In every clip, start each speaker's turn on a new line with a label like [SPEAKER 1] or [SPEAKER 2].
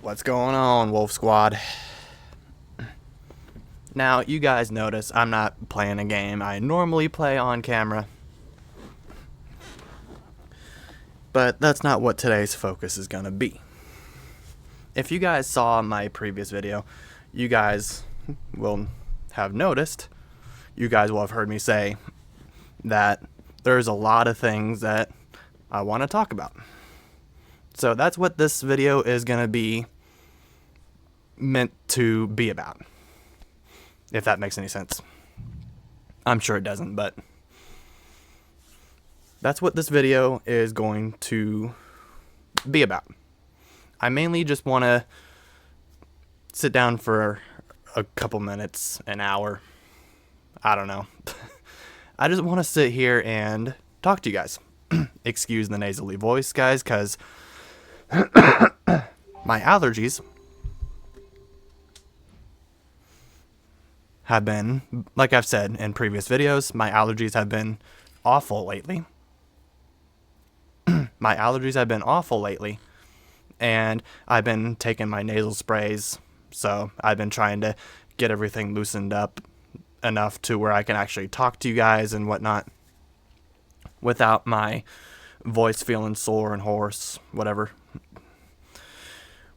[SPEAKER 1] What's going on, Wolf Squad? Now, you guys notice I'm not playing a game I normally play on camera. But that's not what today's focus is going to be. If you guys saw my previous video, you guys will have noticed, you guys will have heard me say that there's a lot of things that I want to talk about. So that's what this video is going to be meant to be about. If that makes any sense. I'm sure it doesn't, but that's what this video is going to be about. I mainly just want to sit down for a couple minutes, an hour. I don't know. I just want to sit here and talk to you guys. Excuse the nasally voice, guys, because my allergies have been, like I've said in previous videos, my allergies have been awful lately. My allergies have been awful lately. And I've been taking my nasal sprays. So I've been trying to get everything loosened up enough to where I can actually talk to you guys and whatnot without my voice feeling sore and hoarse, whatever.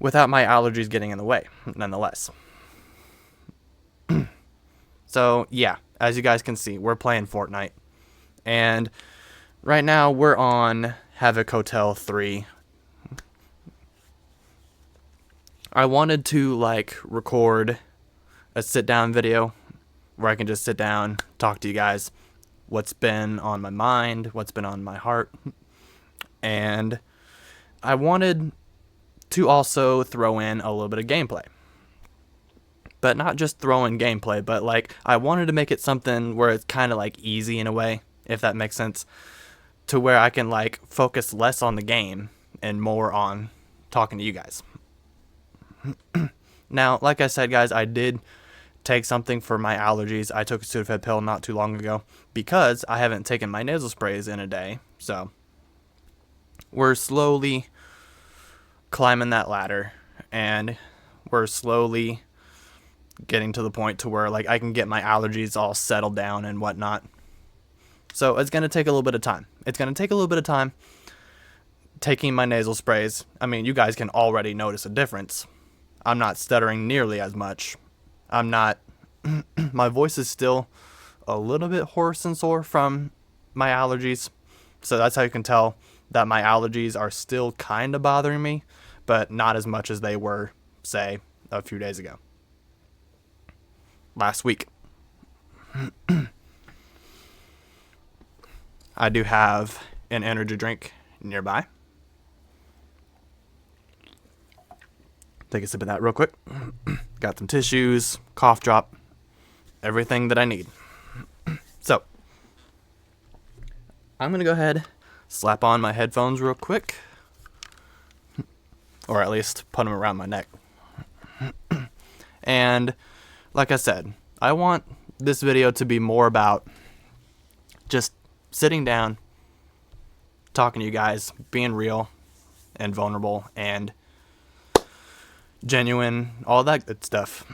[SPEAKER 1] Without my allergies getting in the way, nonetheless. So, yeah, as you guys can see, we're playing Fortnite. And right now, we're on Havoc Hotel 3. I wanted to, record a sit-down video where I can just sit down, talk to you guys, what's been on my mind, what's been on my heart. And I wanted to also throw in a little bit of gameplay. But not just throw in gameplay, but I wanted to make it something where it's kind of easy in a way, if that makes sense, to where I can focus less on the game and more on talking to you guys. Now, like I said, guys, I did take something for my allergies. I took a Sudafed pill not too long ago because I haven't taken my nasal sprays in a day. So we're slowly climbing that ladder, and we're slowly getting to the point to where I can get my allergies all settled down and whatnot. So it's going to take a little bit of time. It's going to take a little bit of time taking my nasal sprays. I mean, you guys can already notice a difference. I'm not stuttering nearly as much. I'm not, my voice is still a little bit hoarse and sore from my allergies. So that's how you can tell that my allergies are still kind of bothering me, but not as much as they were, say, a few days ago. Last week. I do have an energy drink nearby. Take a sip of that real quick. Got some tissues, cough drop, everything that I need. So, I'm going to go ahead, slap on my headphones real quick. Or at least put them around my neck. And like I said, I want this video to be more about just sitting down, talking to you guys, being real and vulnerable and genuine, all that good stuff.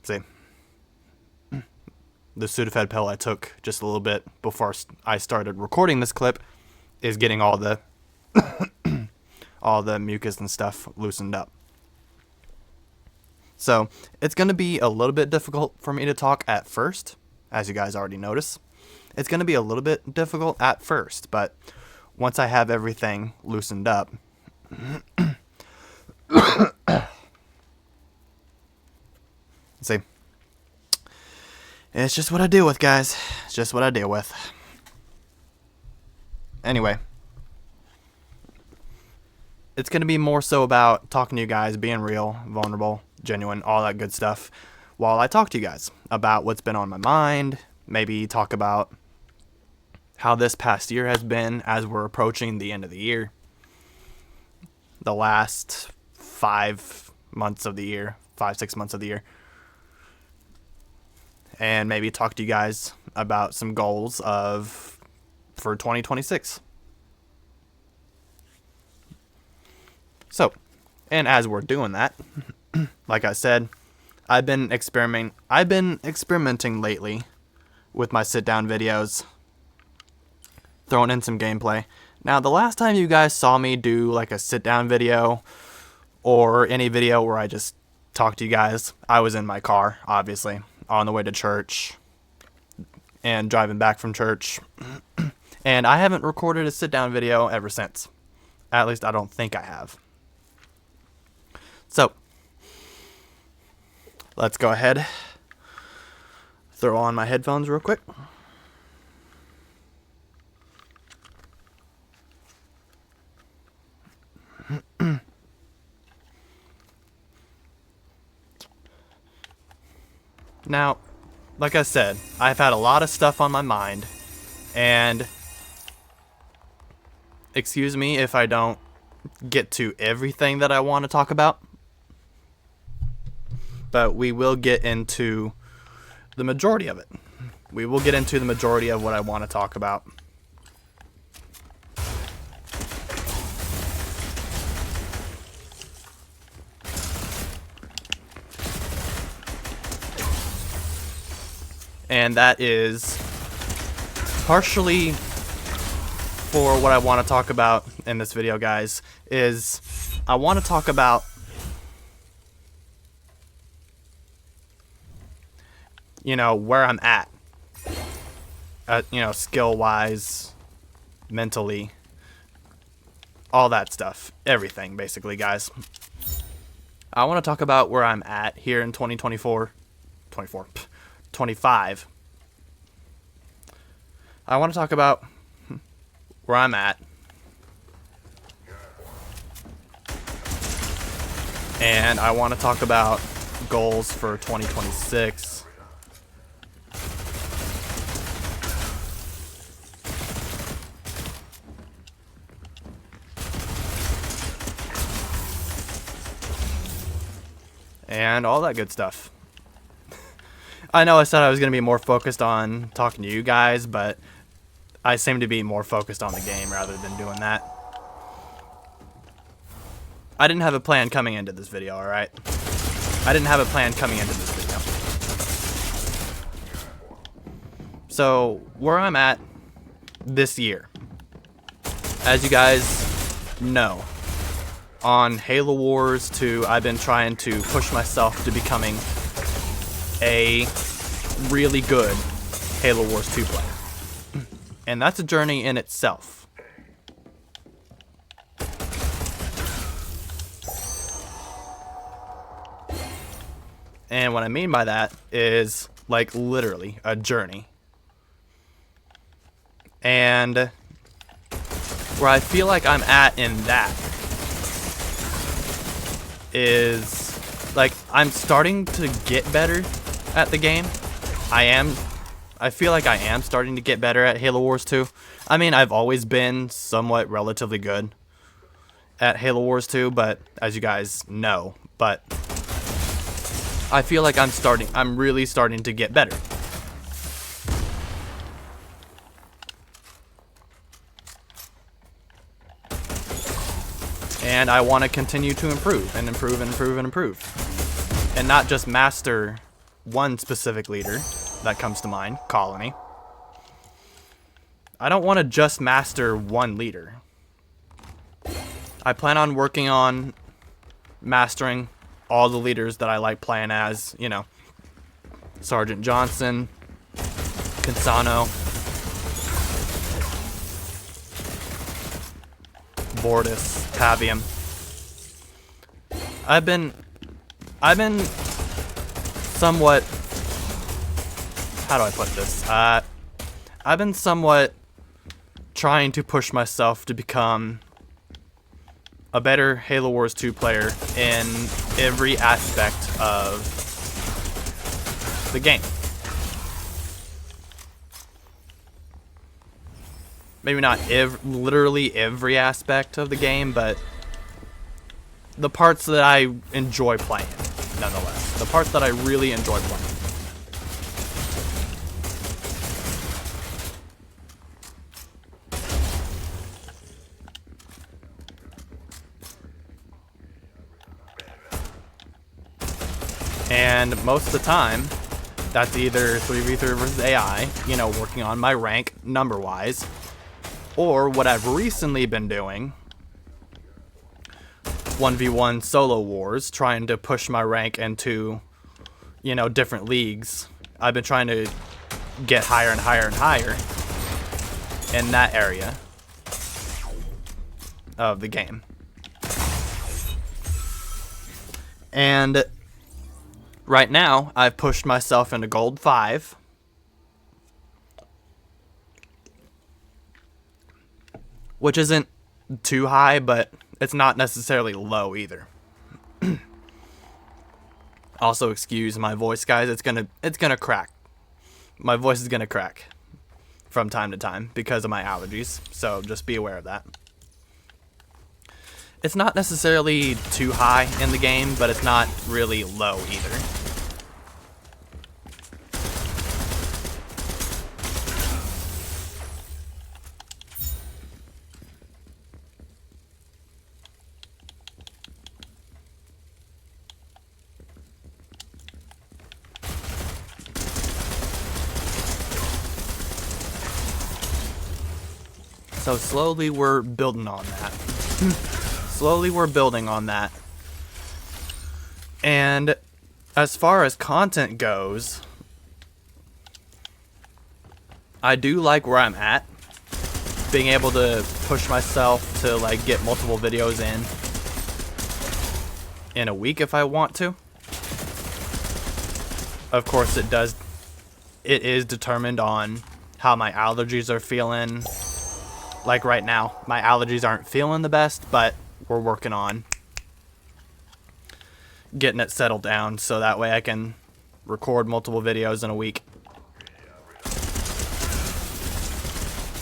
[SPEAKER 1] See, the Sudafed pill I took just a little bit before I started recording this clip is getting all the all the mucus and stuff loosened up. So it's going to be a little bit difficult for me to talk at first, as you guys already notice. It's going to be a little bit difficult at first, but once I have everything loosened up, see, it's just what I deal with, guys. It's just what I deal with. Anyway, it's going to be more so about talking to you guys, being real, vulnerable, genuine, all that good stuff, while I talk to you guys about what's been on my mind, maybe talk about how this past year has been as we're approaching the end of the year, the last 5 months of the year, 5-6 months of the year, and maybe talk to you guys about some goals for 2026. So, And as we're doing that, like I said, I've been experimenting lately with my sit-down videos, throwing in some gameplay. Now, the last time you guys saw me do like a sit-down video or any video where I just talk to you guys, I was in my car, obviously, on the way to church and driving back from church. And I haven't recorded a sit-down video ever since. At least I don't think I have. So, let's go ahead, throw on my headphones real quick. Now, like I said, I've had a lot of stuff on my mind, and excuse me if I don't get to everything that I want to talk about, but we will get into the majority of it. We will get into the majority of what I want to talk about. And that is partially for what I want to talk about in this video, guys, is I want to talk about where I'm at, skill-wise, mentally, all that stuff, everything, basically, guys. I want to talk about where I'm at here in 25. I want to talk about where I'm at, and I want to talk about goals for 2026. And all that good stuff. I know I said I was going to be more focused on talking to you guys, but I seem to be more focused on the game rather than doing that. I didn't have a plan coming into this video, alright? I didn't have a plan coming into this video. So, where I'm at this year. As you guys know, on Halo Wars 2, I've been trying to push myself to becoming a really good Halo Wars 2 player. And that's a journey in itself. And what I mean by that is, like, literally a journey. And where I feel like I'm at in that is, like, I'm starting to get better at the game. I feel like I am starting to get better at Halo Wars 2. I mean, I've always been somewhat relatively good at Halo Wars 2, but as you guys know, but I feel like I'm really starting to get better. And I want to continue to improve and improve and improve and improve. And not just master one specific leader that comes to mind, Colony. I don't want to just master one leader. I plan on working on mastering all the leaders that I like playing as, Sergeant Johnson, Cansano, Bortus, Pavium. I've been somewhat, how do I put this? I've been somewhat trying to push myself to become a better Halo Wars 2 player in every aspect of the game. Maybe not literally every aspect of the game, but the parts that I enjoy playing, nonetheless. The parts that I really enjoy playing. And most of the time, that's either 3v3 versus AI, you know, working on my rank number-wise, or what I've recently been doing, 1v1 solo wars, trying to push my rank into, you know, different leagues. I've been trying to get higher and higher and higher in that area of the game. And right now, I've pushed myself into Gold 5. Which isn't too high, but it's not necessarily low either. Also, excuse my voice, guys. It's gonna crack. My voice is gonna crack from time to time because of my allergies. So just be aware of that. It's not necessarily too high in the game, but it's not really low either. So slowly we're building on that. Slowly we're building on that. And as far as content goes, I do like where I'm at. Being able to push myself to like get multiple videos in a week if I want to. Of course it is determined on how my allergies are feeling. Like right now, my allergies aren't feeling the best, but we're working on getting it settled down so that way I can record multiple videos in a week.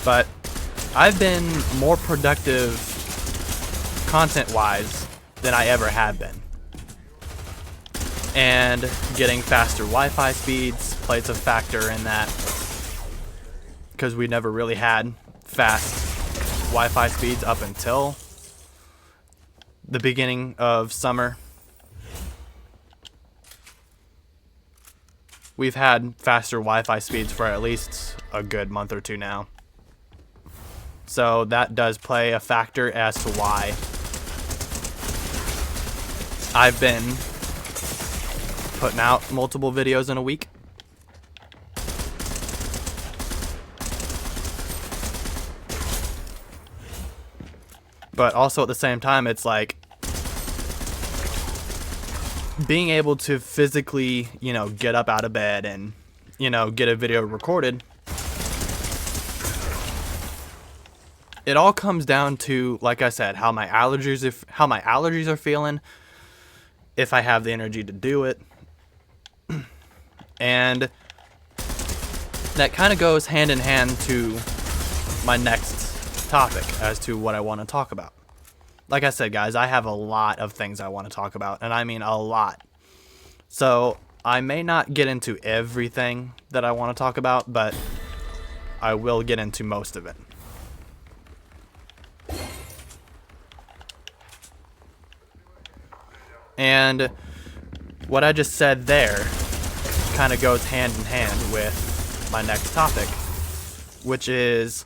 [SPEAKER 1] But I've been more productive content-wise than I ever have been. And getting faster Wi-Fi speeds plays a factor in that, because we never really had fast Wi-Fi speeds up until the beginning of summer. We've had faster Wi-Fi speeds for at least a good month or two now. So that does play a factor as to why I've been putting out multiple videos in a week. But also at the same time, it's like being able to physically, you know, get up out of bed and, you know, get a video recorded. It all comes down to, like I said, how my allergies are feeling, if I have the energy to do it. And that kind of goes hand in hand to my next topic as to what I want to talk about. Like I said, guys, I have a lot of things I want to talk about, and I mean a lot. So I may not get into everything that I want to talk about, but I will get into most of it. And what I just said there kind of goes hand in hand with my next topic, which is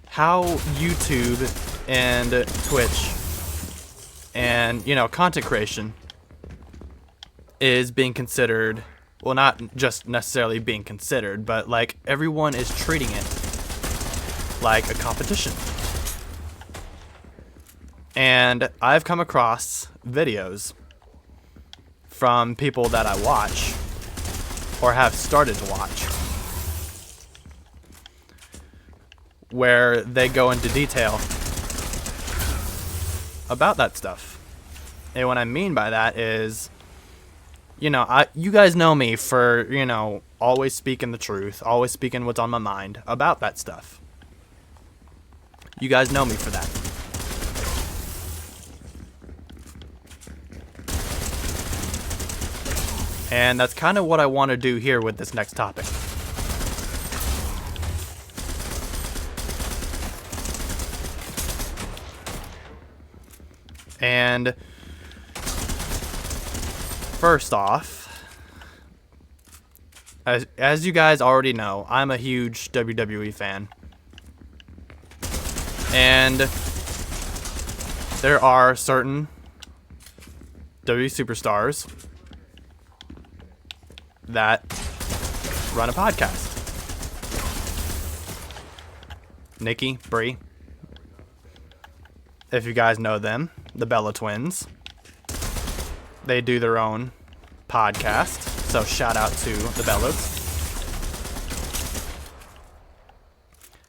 [SPEAKER 1] how YouTube and Twitch and, you know, content creation is being considered, well, not just necessarily being considered, but like everyone is treating it like a competition. And I've come across videos from people that I watch or have started to watch where they go into detail about that stuff. And what I mean by that is, you know, you guys know me for, you know, always speaking the truth, always speaking what's on my mind about that stuff. You guys know me for that. And that's kind of what I want to do here with this next topic. And first off, as you guys already know, I'm a huge WWE fan. And there are certain WWE superstars that run a podcast. Nikki, Brie, if you guys know them, the Bella Twins. They do their own podcast, so shout out to the Bellas.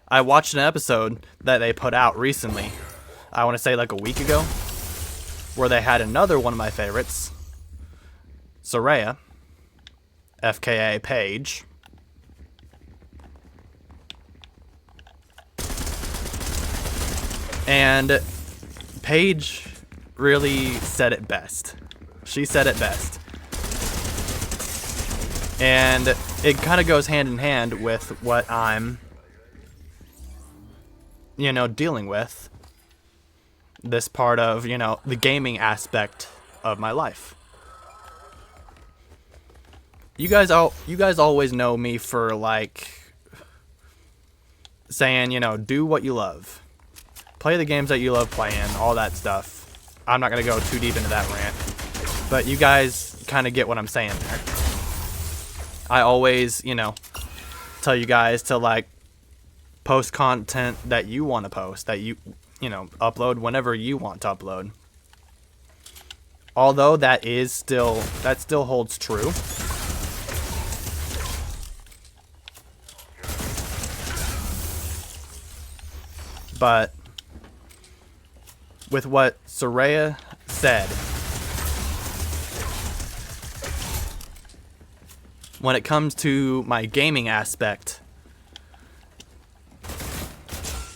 [SPEAKER 1] I watched an episode that they put out recently, I want to say like a week ago, where they had another one of my favorites, Saraya, FKA Paige. And Paige really said it best. She said it best. And it kind of goes hand in hand with what I'm, dealing with. This part of, the gaming aspect of my life. You guys always know me for like saying, do what you love. Play the games that you love playing, all that stuff. I'm not going to go too deep into that rant. But you guys kind of get what I'm saying there. I always, tell you guys to like post content that you want to post, that you upload whenever you want to upload. Although that still holds true. But with what Saraya said, when it comes to my gaming aspect,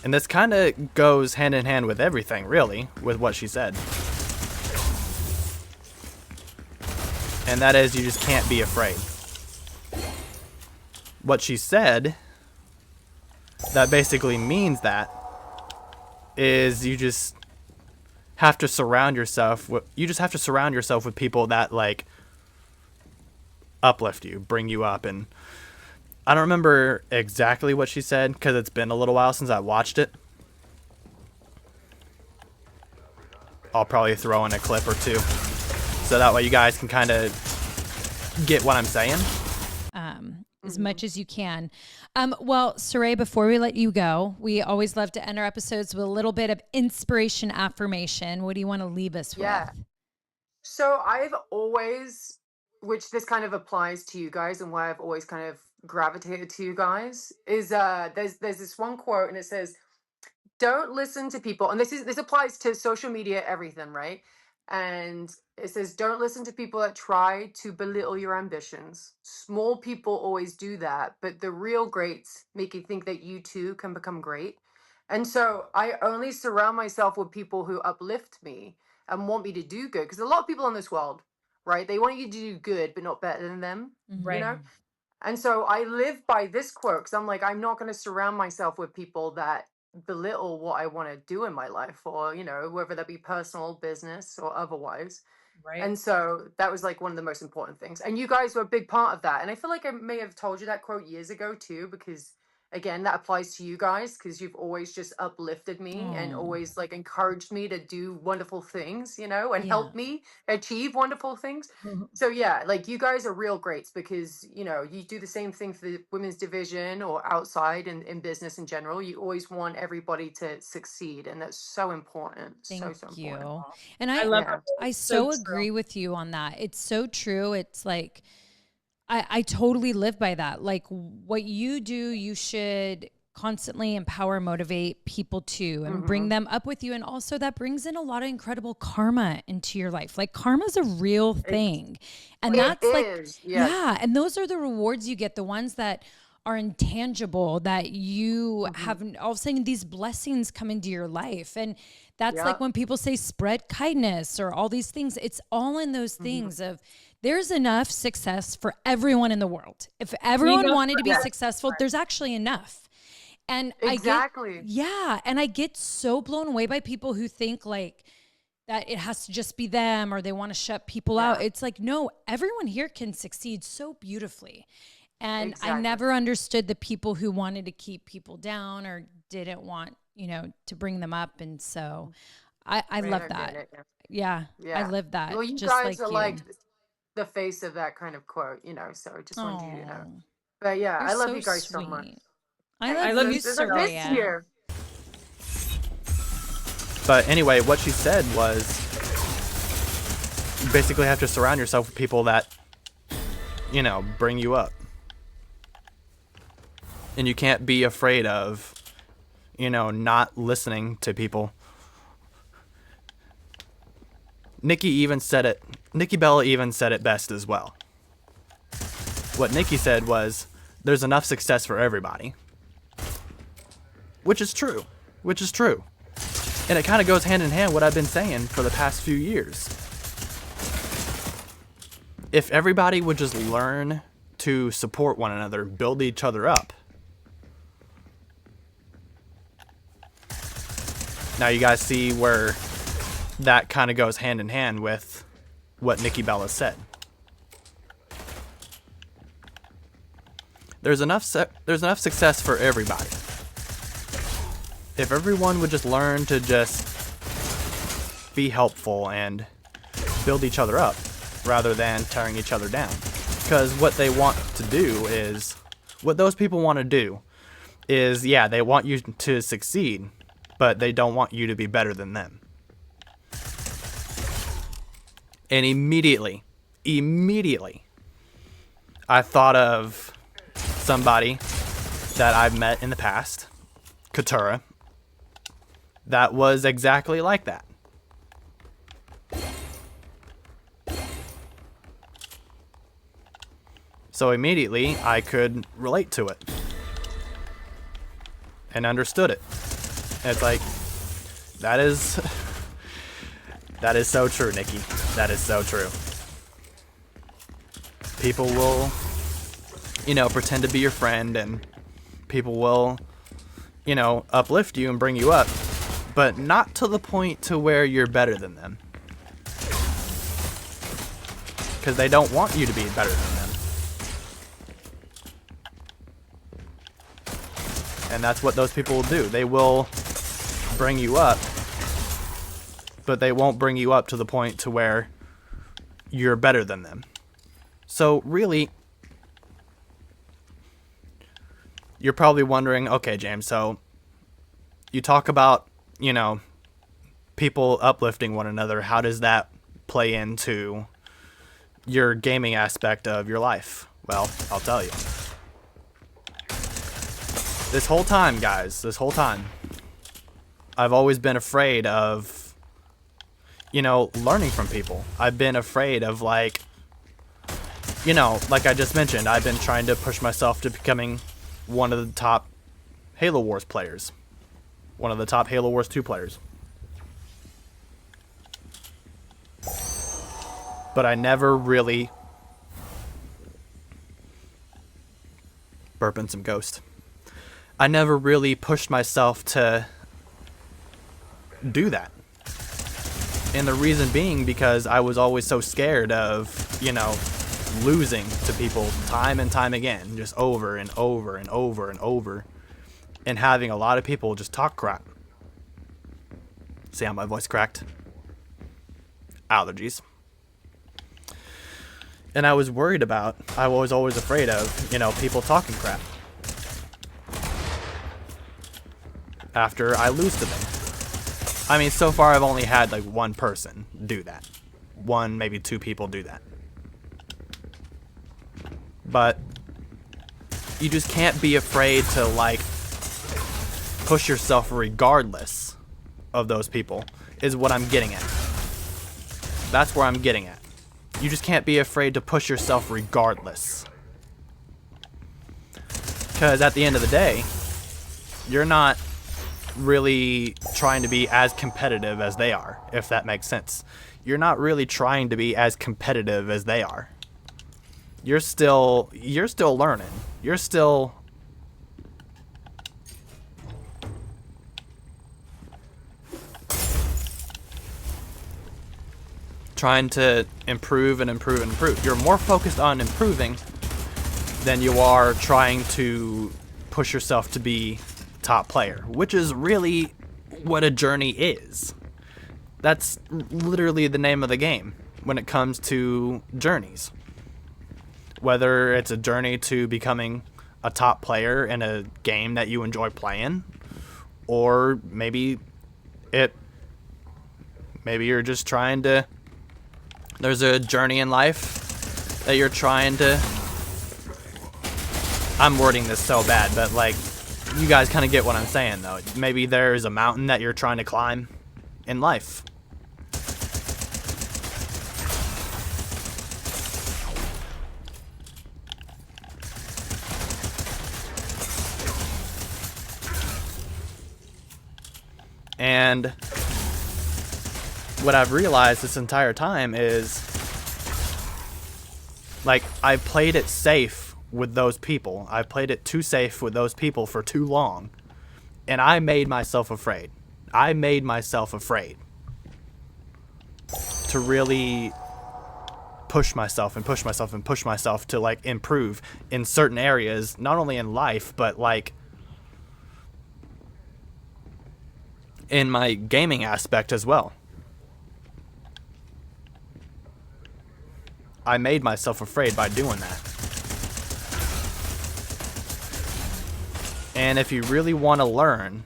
[SPEAKER 1] and this kind of goes hand in hand with everything, really, with what she said. And that is, you just can't be afraid. What she said, that basically means that, is you just have to surround yourself with people that like uplift you, bring you up. And I don't remember exactly what she said because it's been a little while since I watched it. I'll probably throw in a clip or two so that way you guys can kind of get what I'm saying.
[SPEAKER 2] As much as you can. Well, Saraya, before we let you go, we always love to end our episodes with a little bit of inspiration affirmation. What do you want to leave us with?
[SPEAKER 3] So I've always, which this kind of applies to you guys and why I've always kind of gravitated to you guys, is there's this one quote and it says, don't listen to people, and this applies to social media, everything, right? And it says, don't listen to people that try to belittle your ambitions. Small people always do that, but the real greats make you think that you too can become great. And so I only surround myself with people who uplift me and want me to do good. Because a lot of people in this world, right, they want you to do good, but not better than them,
[SPEAKER 2] Right.
[SPEAKER 3] And so I live by this quote because I'm like, I'm not going to surround myself with people that belittle what I want to do in my life, or whether that be personal, business, or otherwise.
[SPEAKER 2] Right.
[SPEAKER 3] And so that was like one of the most important things, and you guys were a big part of that. And I feel like I may have told you that quote years ago too, because again, that applies to you guys because you've always just uplifted me and always like encouraged me to do wonderful things, and help me achieve wonderful things. So yeah, like you guys are real greats because you do the same thing for the women's division or outside in business in general. You always want everybody to succeed, and that's so important.
[SPEAKER 2] Thank
[SPEAKER 3] so
[SPEAKER 2] you.
[SPEAKER 3] important.
[SPEAKER 2] And
[SPEAKER 4] I love it.
[SPEAKER 2] I so agree with you on that. It's so true. It's like I totally live by that. Like what you do, you should constantly empower, motivate people to, and bring them up with you. And also that brings in a lot of incredible karma into your life. Like karma's a real thing. And that's and those are the rewards you get, the ones that are intangible, that you have all of a sudden these blessings come into your life. And that's like when people say spread kindness or all these things, it's all in those things of there's enough success for everyone in the world. If everyone wanted to be successful, there's actually enough. And
[SPEAKER 3] exactly.
[SPEAKER 2] and I get so blown away by people who think like, that it has to just be them or they want to shut people out. It's like, no, everyone here can succeed so beautifully. And I never understood the people who wanted to keep people down or didn't want, you know, to bring them up. And so I love that. Yeah, I live that.
[SPEAKER 3] Well, you
[SPEAKER 2] just
[SPEAKER 3] guys
[SPEAKER 2] like
[SPEAKER 3] are
[SPEAKER 2] you.
[SPEAKER 3] like the face of that kind of quote, you know, so I just wanted you to know.
[SPEAKER 2] Oh,
[SPEAKER 3] But yeah,
[SPEAKER 2] you're
[SPEAKER 3] I love
[SPEAKER 2] so
[SPEAKER 3] you guys so much.
[SPEAKER 2] sweet. I love you,
[SPEAKER 3] There's a risk
[SPEAKER 2] Saraya.
[SPEAKER 3] here.
[SPEAKER 1] But anyway, what she said was you basically have to surround yourself with people that, you know, bring you up. And you can't be afraid of, you know, not listening to people. Nikki Bella even said it best as well. What Nikki said was, there's enough success for everybody. Which is true. And it kind of goes hand in hand what I've been saying for the past few years. If everybody would just learn to support one another, build each other up. Now you guys see where that kind of goes hand in hand with what Nikki Bella said. There's enough success for everybody. If everyone would just learn to just be helpful and build each other up rather than tearing each other down. Because what they want to do is, what those people want to do is, yeah, they want you to succeed, but they don't want you to be better than them. And immediately, I thought of somebody that I've met in the past, Katura, that was exactly like that. So immediately I could relate to it and understood it. And it's like, that is so true, Nikki. That is so true. People will, you know, pretend to be your friend, and people will, you know, uplift you and bring you up, but not to the point to where you're better than them. Because they don't want you to be better than them. And that's what those people will do. They will bring you up, but they won't bring you up to the point to where you're better than them. So really, you're probably wondering, okay, James, so you talk about, you know, people uplifting one another. How does that play into your gaming aspect of your life? Well, I'll tell you. This whole time, guys, I've always been afraid of, you know, learning from people. I've been afraid of, like, you know, like I just mentioned, I've been trying to push myself to becoming one of the top Halo Wars players. One of the top Halo Wars 2 players. But I never really... Burping some Ghost. I never really pushed myself to do that. And the reason being because I was always so scared of, you know, losing to people time and time again, just over and over and over and over, and having a lot of people just talk crap. See how my voice cracked? Allergies. And I was worried about, I was always afraid of, you know, people talking crap after I lose to them. I mean, so far I've only had like one person do that. One, maybe two people do that. But you just can't be afraid to, like, push yourself regardless of those people, is what I'm getting at. That's where I'm getting at. You just can't be afraid to push yourself regardless. Because at the end of the day, you're not really trying to be as competitive as they are, if that makes sense. You're not really trying to be as competitive as they are. You're still learning. You're still trying to improve and improve and improve. You're more focused on improving than you are trying to push yourself to be top player, which is really what a journey is. That's literally the name of the game when it comes to journeys. Whether it's a journey to becoming a top player in a game that you enjoy playing, or maybe you're just trying to, there's a journey in life that you're trying to, I'm wording this so bad, but like, you guys kind of get what I'm saying though. Maybe there's a mountain that you're trying to climb in life. And what I've realized this entire time is, like, I played it safe with those people. I played it too safe with those people for too long. And I made myself afraid. I made myself afraid to really push myself and push myself and push myself to, like, improve in certain areas, not only in life, but, like, in my gaming aspect as well. I made myself afraid by doing that. And if you really want to learn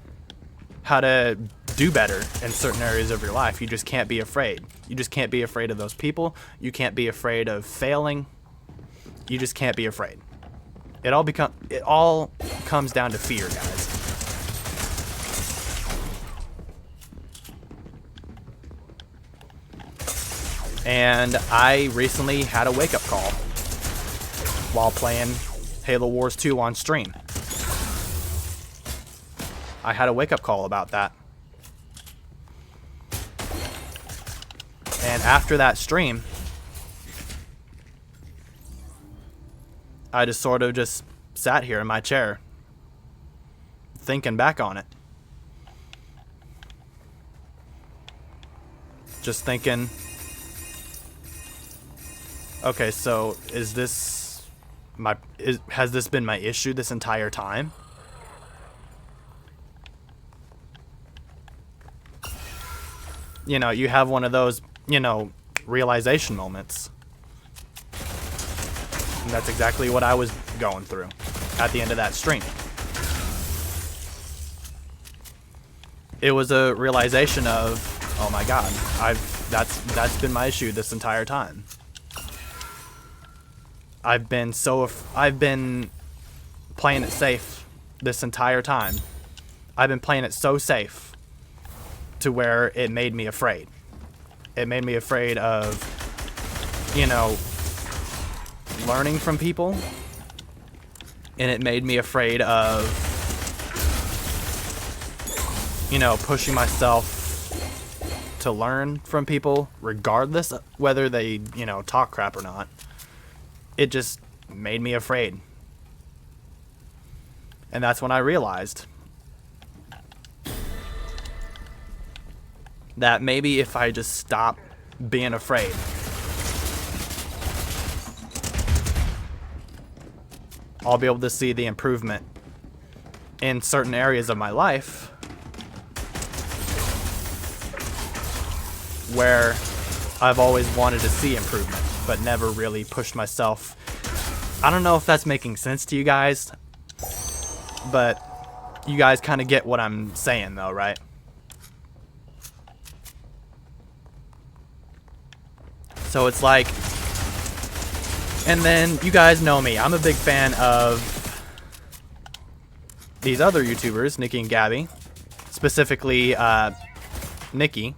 [SPEAKER 1] how to do better in certain areas of your life, you just can't be afraid. You just can't be afraid of those people. You can't be afraid of failing. You just can't be afraid. It all comes down to fear, guys. And I recently had a wake-up call while playing Halo Wars 2 on stream. I had a wake-up call about that. And after that stream, I just sort of just sat here in my chair, thinking back on it. Just thinking, okay, so has this been my issue this entire time? You know, you have one of those, realization moments. And that's exactly what I was going through at the end of that stream. It was a realization of, oh my god, that's been my issue this entire time. I've been playing it safe this entire time. I've been playing it so safe to where it made me afraid. It made me afraid of, learning from people. And it made me afraid of, pushing myself to learn from people, regardless of whether they, talk crap or not. It just made me afraid. And that's when I realized that maybe if I just stop being afraid, I'll be able to see the improvement in certain areas of my life where I've always wanted to see improvement, but never really pushed myself. I don't know if that's making sense to you guys, but you guys kind of get what I'm saying though, right? So it's like, and then you guys know me. I'm a big fan of these other YouTubers, Nikki and Gabby. Specifically, Nikki.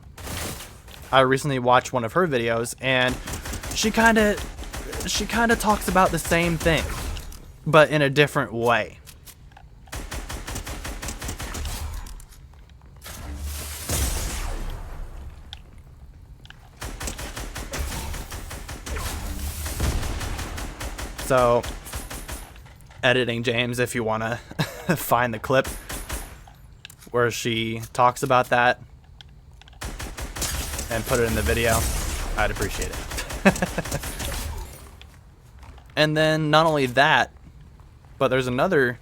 [SPEAKER 1] I recently watched one of her videos, and she kind of talks about the same thing, but in a different way. So, editing James, if you want to find the clip where she talks about that and put it in the video. I'd appreciate it. And then not only that, but there's another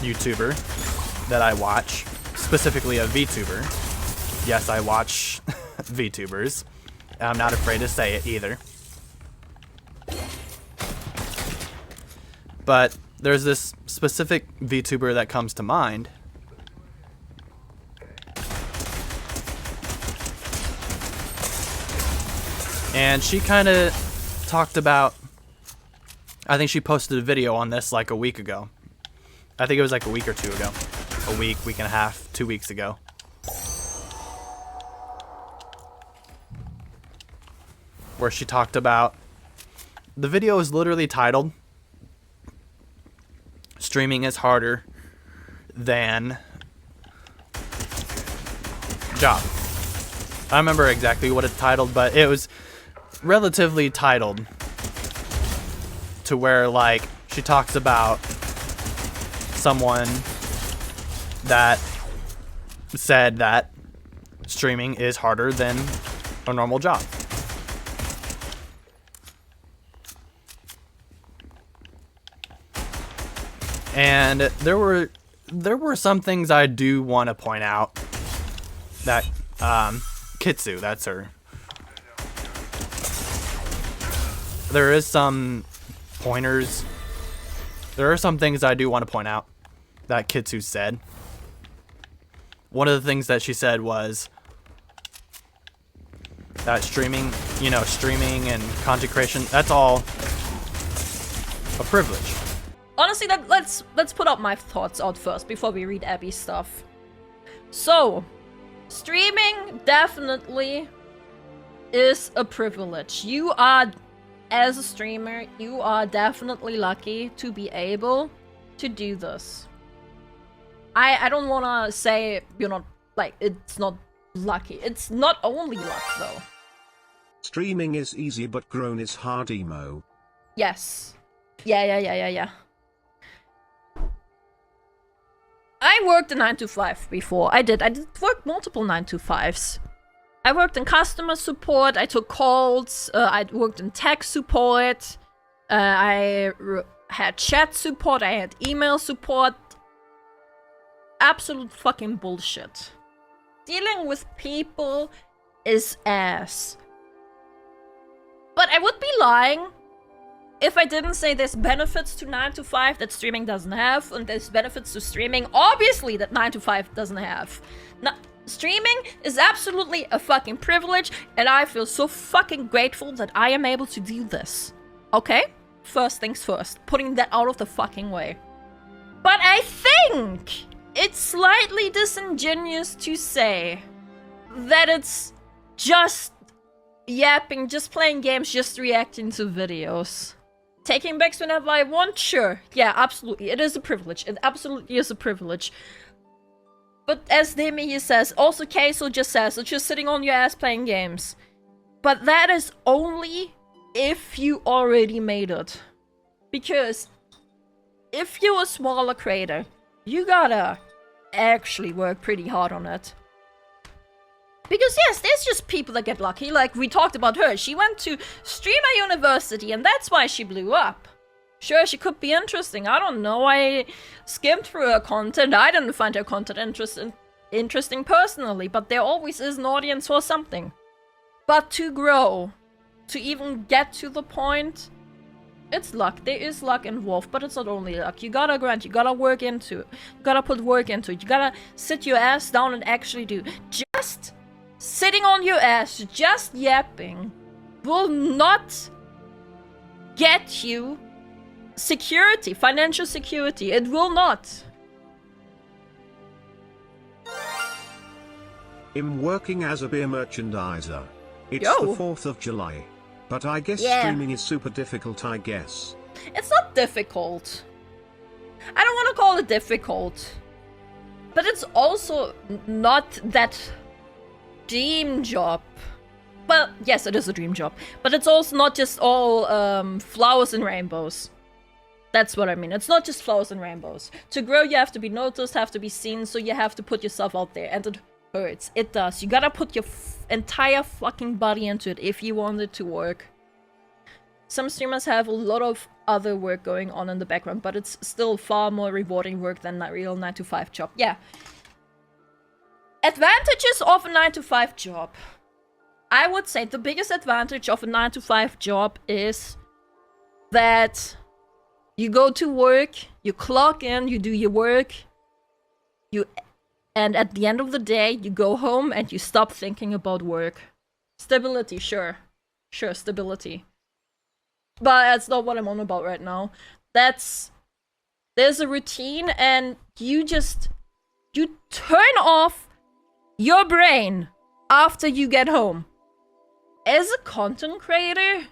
[SPEAKER 1] YouTuber that I watch, specifically a VTuber. Yes, I watch VTubers. I'm not afraid to say it either. But there's this specific VTuber that comes to mind. And she kind of talked about, I think she posted a video on this like a week ago. I think it was like a week or two ago. A week and a half, 2 weeks ago. Where she talked about, the video is literally titled, "Streaming is harder than job." I don't remember exactly what it's titled, but it was relatively titled to where, like, she talks about someone that said that streaming is harder than a normal job. And there were some things I do want to point out that Kitsu, that's her. There is some pointers. There are some things I do want to point out that Kitsu said. One of the things that she said was that streaming and content creation, that's all a privilege.
[SPEAKER 4] Honestly, let's put up my thoughts out first before we read Abby's stuff. So, streaming definitely is a privilege. You are, as a streamer, you are definitely lucky to be able to do this. I don't want to say you're not, like, it's not lucky. It's not only luck, though.
[SPEAKER 5] Streaming is easy, but grown is hard, emo.
[SPEAKER 4] Yes. Yeah. I worked a 9-to-5 before. I did work multiple 9-to-5s. I worked in customer support, I took calls, I worked in tech support, I had chat support, I had email support. Absolute fucking bullshit. Dealing with people is ass. But I would be lying if I didn't say there's benefits to 9-to-5 that streaming doesn't have, and there's benefits to streaming, obviously, that 9-to-5 doesn't have. Now, streaming is absolutely a fucking privilege, and I feel so fucking grateful that I am able to do this. Okay? First things first. Putting that out of the fucking way. But I think it's slightly disingenuous to say that it's just yapping, just playing games, just reacting to videos. Taking backs whenever I want? Sure. Yeah, absolutely. It is a privilege. It absolutely is a privilege. But as Demi says, also Keiso just says, it's just sitting on your ass playing games. But that is only if you already made it. Because if you're a smaller creator, you gotta actually work pretty hard on it. Because yes, there's just people that get lucky, like we talked about her. She went to streamer university and that's why she blew up. Sure, she could be interesting, I don't know, I skimmed through her content, I didn't find her content interesting personally, but there always is an audience for something. But to grow, to even get to the point, it's luck. There is luck involved, but it's not only luck. You gotta grind, you gotta work into it. You gotta put work into it. You gotta sit your ass down and actually do. Just sitting on your ass, just yapping, will not get you security, financial security. It will not.
[SPEAKER 5] I'm working as a beer merchandiser. It's
[SPEAKER 4] Yo.
[SPEAKER 5] the 4th of July. But I guess
[SPEAKER 4] Yeah.
[SPEAKER 5] streaming is super difficult, I guess.
[SPEAKER 4] It's not difficult. I don't want to call it difficult. But it's also not that dream job. Well, yes, it is a dream job. But it's also not just all flowers and rainbows. That's what I mean. It's not just flowers and rainbows. To grow, you have to be noticed, have to be seen, so you have to put yourself out there. And it hurts. It does. You gotta put your entire fucking body into it if you want it to work. Some streamers have a lot of other work going on in the background, but it's still far more rewarding work than a real 9-to-5 job. Yeah. Advantages of a 9-to-5 job. I would say the biggest advantage of a 9-to-5 job is that you go to work, you clock in, you do your work, and at the end of the day, you go home and you stop thinking about work. Stability, sure. Sure, stability. But that's not what I'm on about right now. There's a routine and you turn off your brain after you get home. As a content creator,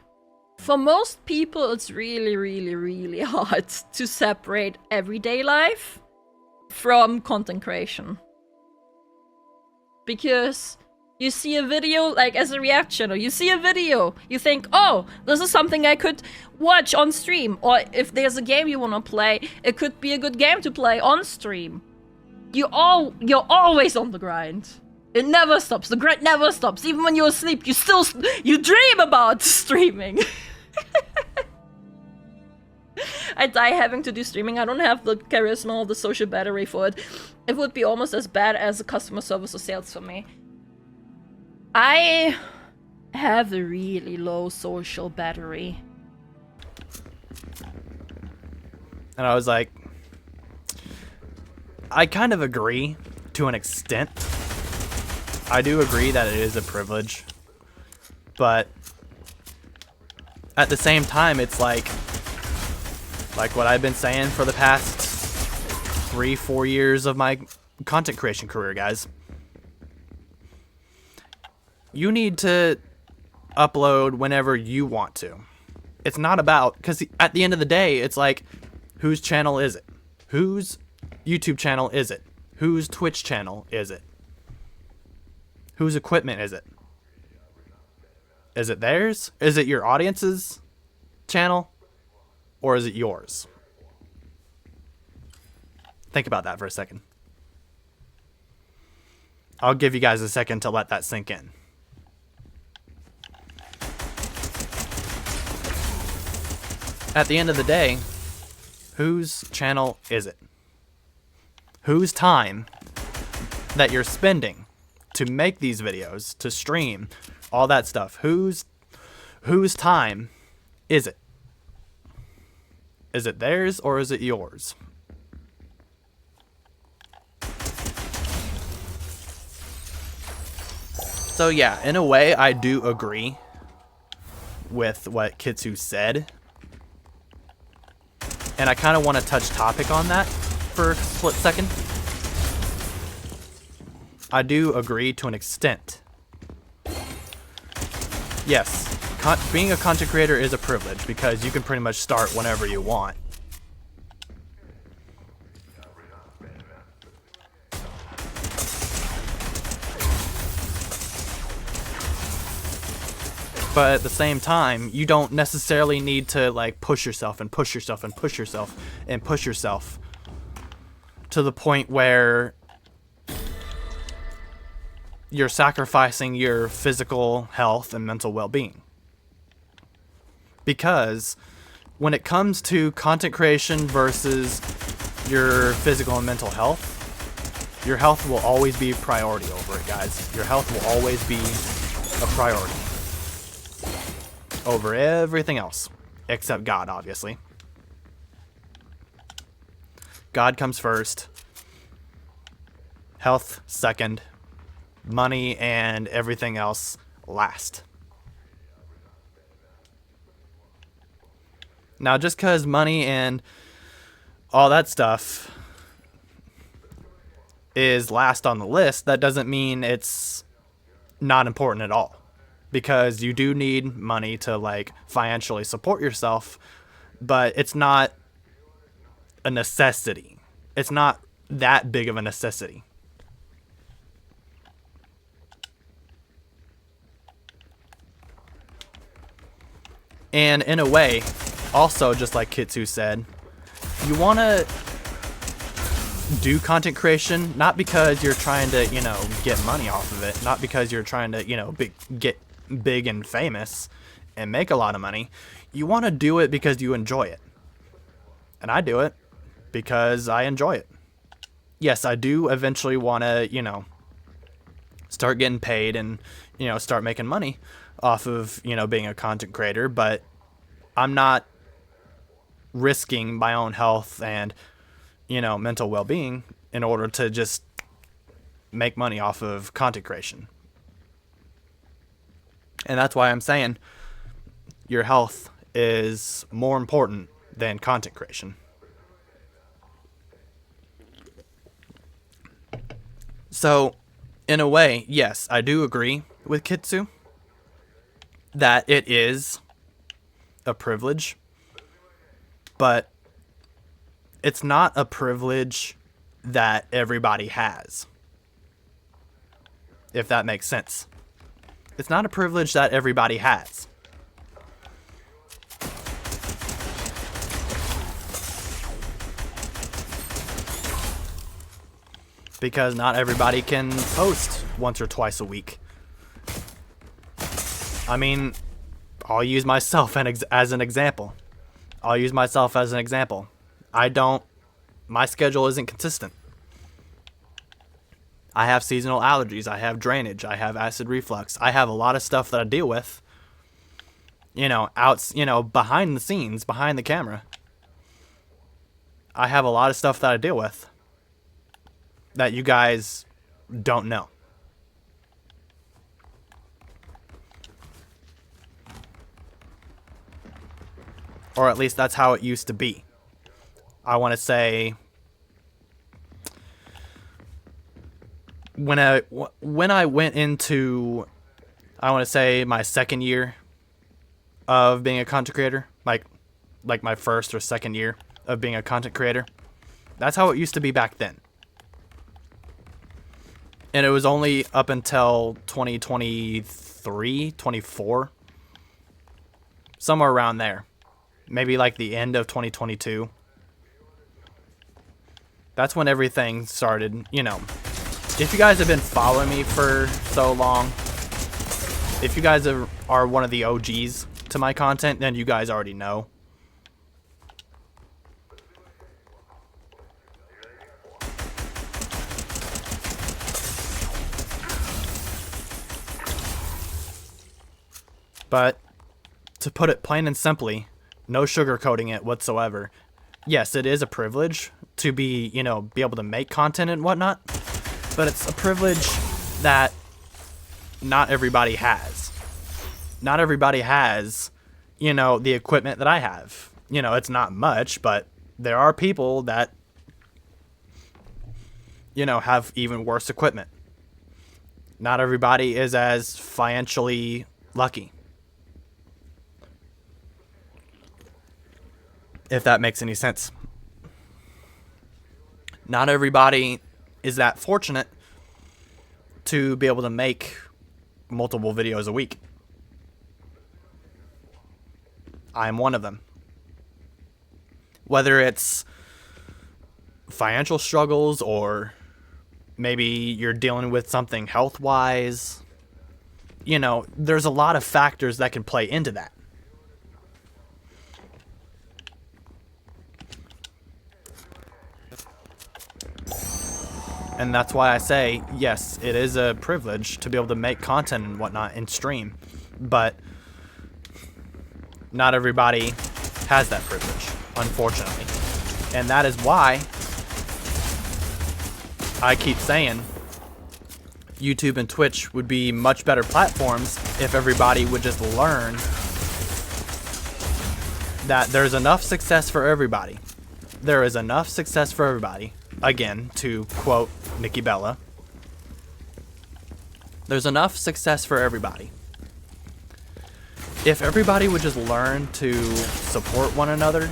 [SPEAKER 4] for most people, it's really, really, really hard to separate everyday life from content creation. Because you see a video, like as a reaction, or you see a video, you think, oh, this is something I could watch on stream. Or if there's a game you want to play, it could be a good game to play on stream. You're always on the grind. It never stops. The grind never stops. Even when you're asleep, you dream about streaming. I die having to do streaming. I don't have the charisma or the social battery for it. It would be almost as bad as a customer service or sales for me. I have a really low social battery.
[SPEAKER 1] And I was like, I kind of agree to an extent. I do agree that it is a privilege. But at the same time, it's like what I've been saying for the past 3-4 years of my content creation career, guys. You need to upload whenever you want to. It's not about, because at the end of the day, it's like, whose channel is it? Whose YouTube channel is it? Whose Twitch channel is it? Whose equipment is it? Is it theirs? Is it your audience's channel? Or is it yours? Think about that for a second. I'll give you guys a second to let that sink in. At the end of the day, whose channel is it? Whose time that you're spending to make these videos, to stream, all that stuff, whose time is it? Is it theirs or is it yours? So yeah, in a way, I do agree with what Kitsu said. And I kind of want to touch topic on that for a split second. I do agree to an extent. Yes, being a content creator is a privilege because you can pretty much start whenever you want. But at the same time, you don't necessarily need to like push yourself and push yourself and push yourself and push yourself to the point where you're sacrificing your physical health and mental well-being. Because when it comes to content creation versus your physical and mental health, your health will always be a priority over it, guys. Your health will always be a priority over everything else, except God, obviously. God comes first, health second, money and everything else last. Now, just because money and all that stuff is last on the list, that doesn't mean it's not important at all. Because you do need money to like financially support yourself, but it's not a necessity. It's not that big of a necessity. And in a way, also just like Kitsu said, you want to do content creation not because you're trying to, you know, get money off of it, not because you're trying to, you know, get big and famous and make a lot of money. You want to do it because you enjoy it. And I do it because I enjoy it. Yes, I do eventually want to, you know, start getting paid and, you know, start making money off of, you know, being a content creator, but I'm not risking my own health and, you know, mental well-being in order to just make money off of content creation. And that's why I'm saying your health is more important than content creation. So, in a way, yes, I do agree with Kitsu that it is a privilege, but it's not a privilege that everybody has, if that makes sense. It's not a privilege that everybody has. Because not everybody can post once or twice a week. I mean, I'll use myself as an example. My schedule isn't consistent. I have seasonal allergies, I have drainage, I have acid reflux. I have a lot of stuff that I deal with, you know, behind the scenes, behind the camera. I have a lot of stuff that I deal with that you guys don't know. Or at least that's how it used to be. I want to say when I went into, I want to say, my second year of being a content creator, like my first or second year of being a content creator, that's how it used to be back then. And it was only up until 2023, 24, somewhere around there. Maybe like the end of 2022. That's when everything started, you know. If you guys have been following me for so long, if you guys are one of the OGs to my content, then you guys already know. But to put it plain and simply, no sugarcoating it whatsoever. Yes, it is a privilege to be, you know, be able to make content and whatnot, but it's a privilege that not everybody has. Not everybody has, you know, the equipment that I have. You know, it's not much, but there are people that, you know, have even worse equipment. Not everybody is as financially lucky. If that makes any sense. Not everybody is that fortunate to be able to make multiple videos a week. I'm one of them. Whether it's financial struggles or maybe you're dealing with something health-wise, you know, there's a lot of factors that can play into that. And that's why I say, yes, it is a privilege to be able to make content and whatnot and stream. But not everybody has that privilege, unfortunately. And that is why I keep saying YouTube and Twitch would be much better platforms if everybody would just learn that there's enough success for everybody. There is enough success for everybody. Again, to quote Nikki Bella, there's enough success for everybody. If everybody would just learn to support one another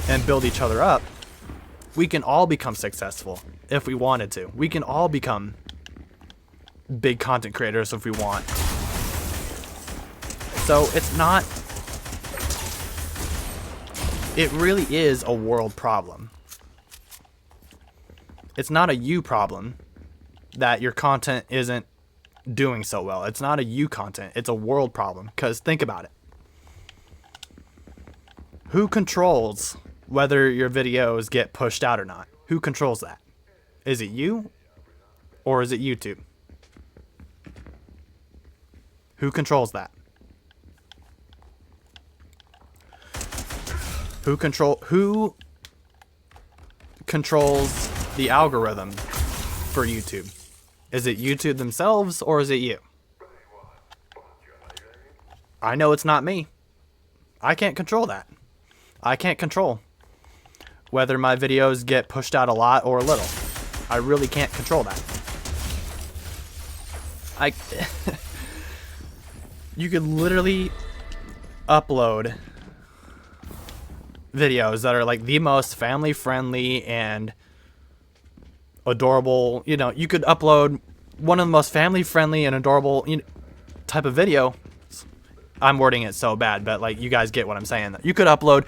[SPEAKER 1] and build each other up, we can all become successful if we wanted to. We can all become big content creators if we want. So it's not, it really is a world problem. It's not a you problem that your content isn't doing so well. It's not a you content. It's a world problem. Because think about it. Who controls whether your videos get pushed out or not? Who controls that? Is it you or is it YouTube? Who controls that? Who controls the algorithm for YouTube? Is it YouTube themselves or is it you? I know it's not me. I can't control that. I can't control whether my videos get pushed out a lot or a little. I really can't control that. You could literally upload videos that are like the most family friendly and adorable. You know, you could upload one of the most family friendly and adorable type of video. I'm wording it so bad, but like you guys get what I'm saying. You could upload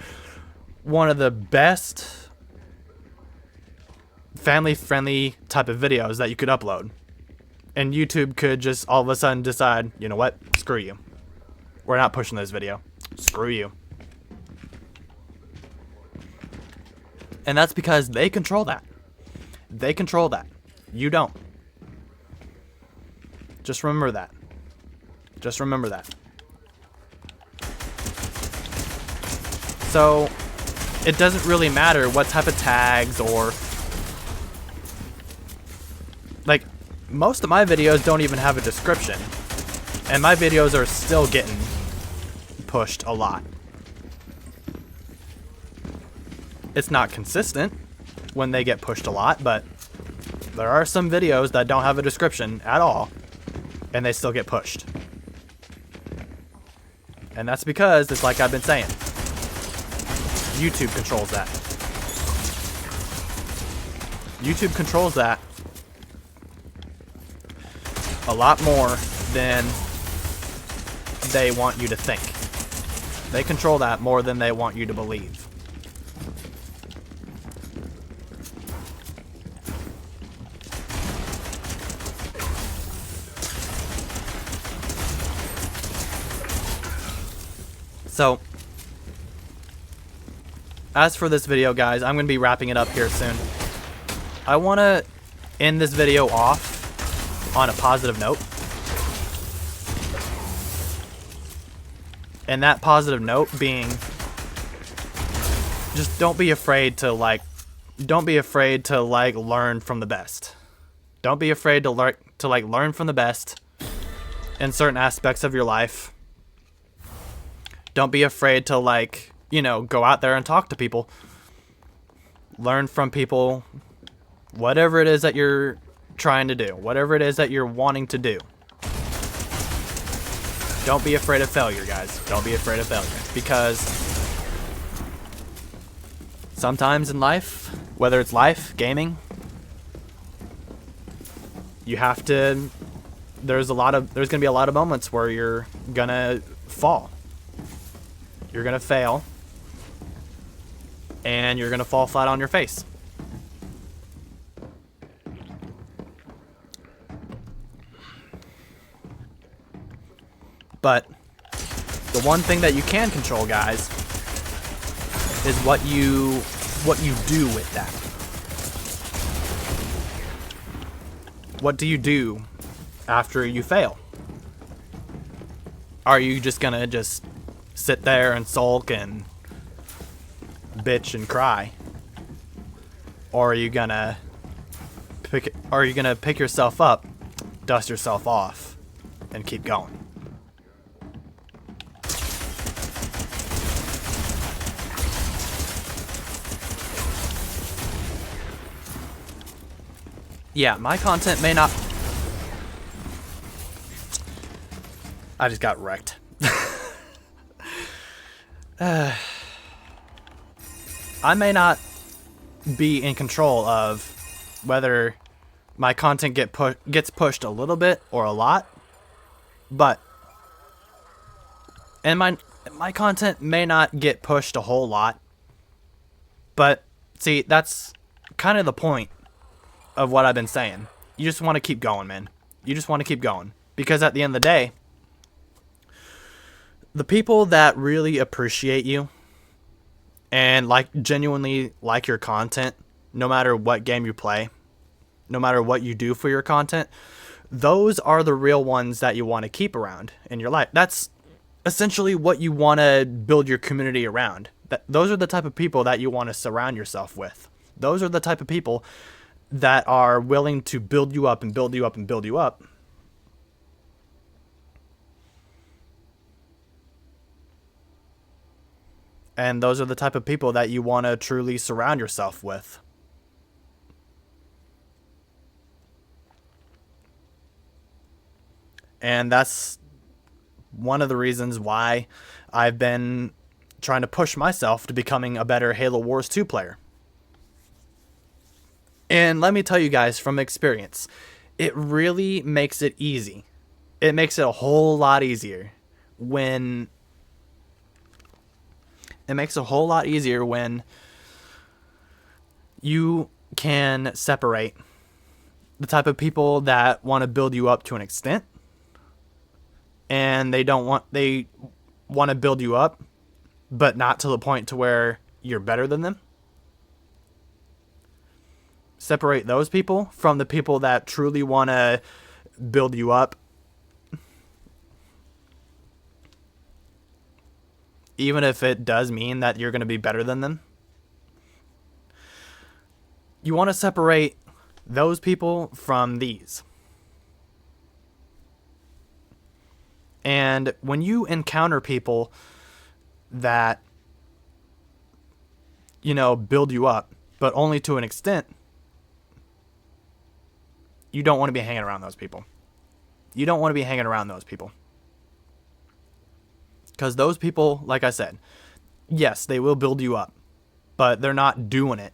[SPEAKER 1] one of the best family friendly type of videos that you could upload. And YouTube could just all of a sudden decide, you know what? Screw you. We're not pushing this video. Screw you. And that's because they control that. They control that. You don't. Just remember that. Just remember that. So, it doesn't really matter what type of tags or... Like, most of my videos don't even have a description. And my videos are still getting pushed a lot. It's not consistent when they get pushed a lot, but there are some videos that don't have a description at all, and they still get pushed. And that's because, it's like I've been saying, YouTube controls that. YouTube controls that a lot more than they want you to think. They control that more than they want you to believe. So, as for this video, guys, I'm going to be wrapping it up here soon. I want to end this video off on a positive note. And that positive note being, just don't be afraid to learn from the best. Don't be afraid to learn from the best in certain aspects of your life. Don't be afraid to go out there and talk to people. Learn from people, whatever it is that you're trying to do, whatever it is that you're wanting to do. Don't be afraid of failure, guys. Don't be afraid of failure. Because sometimes in life, whether it's life, gaming, you have to, there's going to be a lot of moments where you're going to fall. You're going to fail. And you're going to fall flat on your face. But the one thing that you can control, guys, is what you do with that. What do you do after you fail? Are you just gonna sit there and sulk and bitch and cry? Or are you gonna pick yourself up, dust yourself off, and keep going? Yeah, my content may not... I just got wrecked. I may not be in control of whether my content gets pushed a little bit or a lot, but... And my content may not get pushed a whole lot, but see, that's kind of the point of what I've been saying. You just want to keep going, man. You just want to keep going. Because at the end of the day, the people that really appreciate you and like genuinely like your content, no matter what game you play, no matter what you do for your content, those are the real ones that you want to keep around in your life. That's essentially what you want to build your community around. Those are the type of people that you want to surround yourself with. Those are the type of people that are willing to build you up and build you up and build you up. And those are the type of people that you want to truly surround yourself with. And that's one of the reasons why I've been trying to push myself to becoming a better Halo Wars 2 player. And let me tell you guys from experience, it really makes it easy. It makes it a whole lot easier when you can separate the type of people that want to build you up to an extent, and they want to build you up, but not to the point to where you're better than them. Separate those people from the people that truly want to build you up, even if it does mean that you're going to be better than them. You want to separate those people from these. And when you encounter people that, build you up, but only to an extent, you don't want to be hanging around those people. You don't want to be hanging around those people. Because those people, like I said, yes, they will build you up, but they're not doing it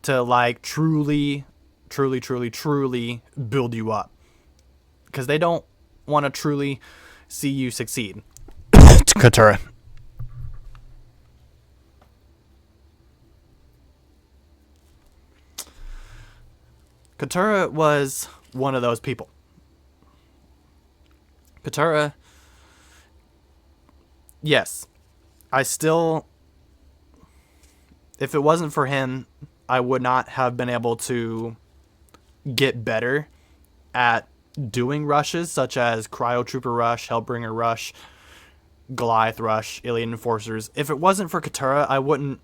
[SPEAKER 1] to like truly build you up. Because they don't want to truly see you succeed. Katura. Katura was one of those people. Katura, yes, if it wasn't for him, I would not have been able to get better at doing rushes such as Cryo Trooper Rush, Hellbringer Rush, Goliath Rush, Alien Enforcers. If it wasn't for Katura, I wouldn't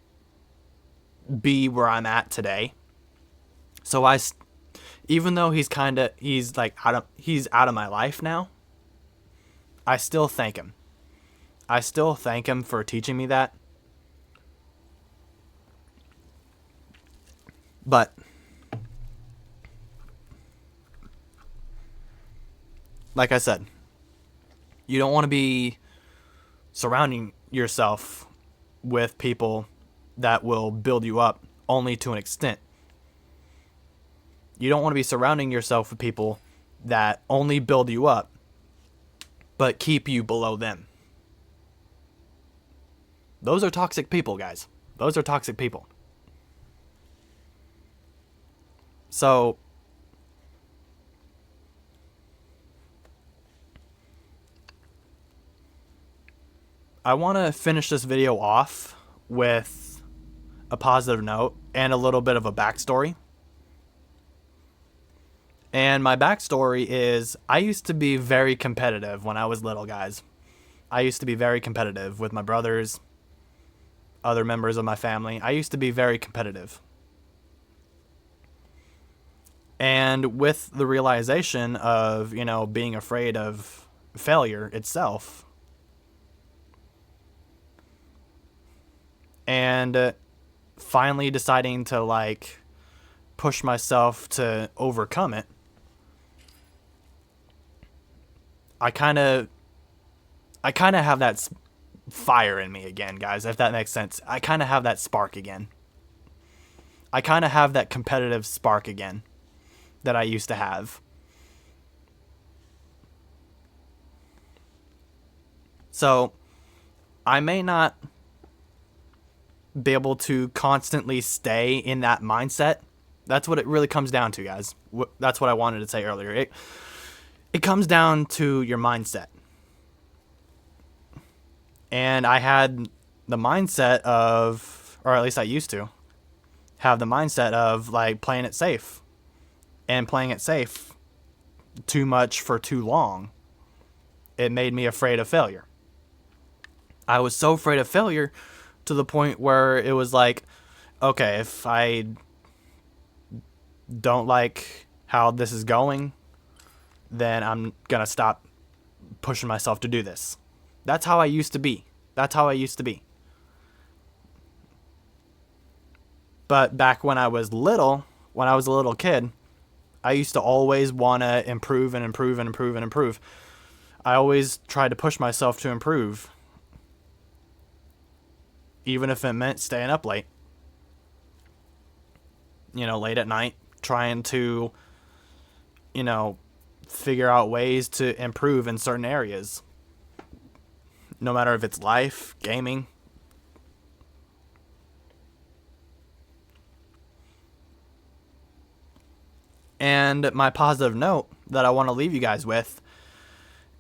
[SPEAKER 1] be where I'm at today. So even though he's out of my life now, I still thank him. I still thank him for teaching me that. But like I said, you don't want to be surrounding yourself with people that will build you up only to an extent. You don't want to be surrounding yourself with people that only build you up but keep you below them. Those are toxic people, guys. Those are toxic people. So I want to finish this video off with a positive note and a little bit of a backstory. And my backstory is I used to be very competitive when I was little, guys. I used to be very competitive with my brothers, other members of my family. I used to be very competitive. And with the realization of, being afraid of failure itself, and finally deciding to push myself to overcome it, I kind of have that fire in me again, guys, if that makes sense. I kind of have that spark again. I kind of have that competitive spark again that I used to have. So I may not be able to constantly stay in that mindset That's what it really comes down to, guys. That's what I wanted to say earlier. It comes down to your mindset. And I had the mindset of, or at least I used to have the mindset of like playing it safe, and playing it safe too much for too long. It made me afraid of failure. I was so afraid of failure to the point where it was like, okay, if I don't like how this is going, then I'm going to stop pushing myself to do this. That's how I used to be. But back when I was a little kid, I used to always want to improve and improve and improve and improve. I always tried to push myself to improve, even if it meant staying up late. Late at night, trying to, figure out ways to improve in certain areas. No matter if it's life, gaming. And my positive note that I want to leave you guys with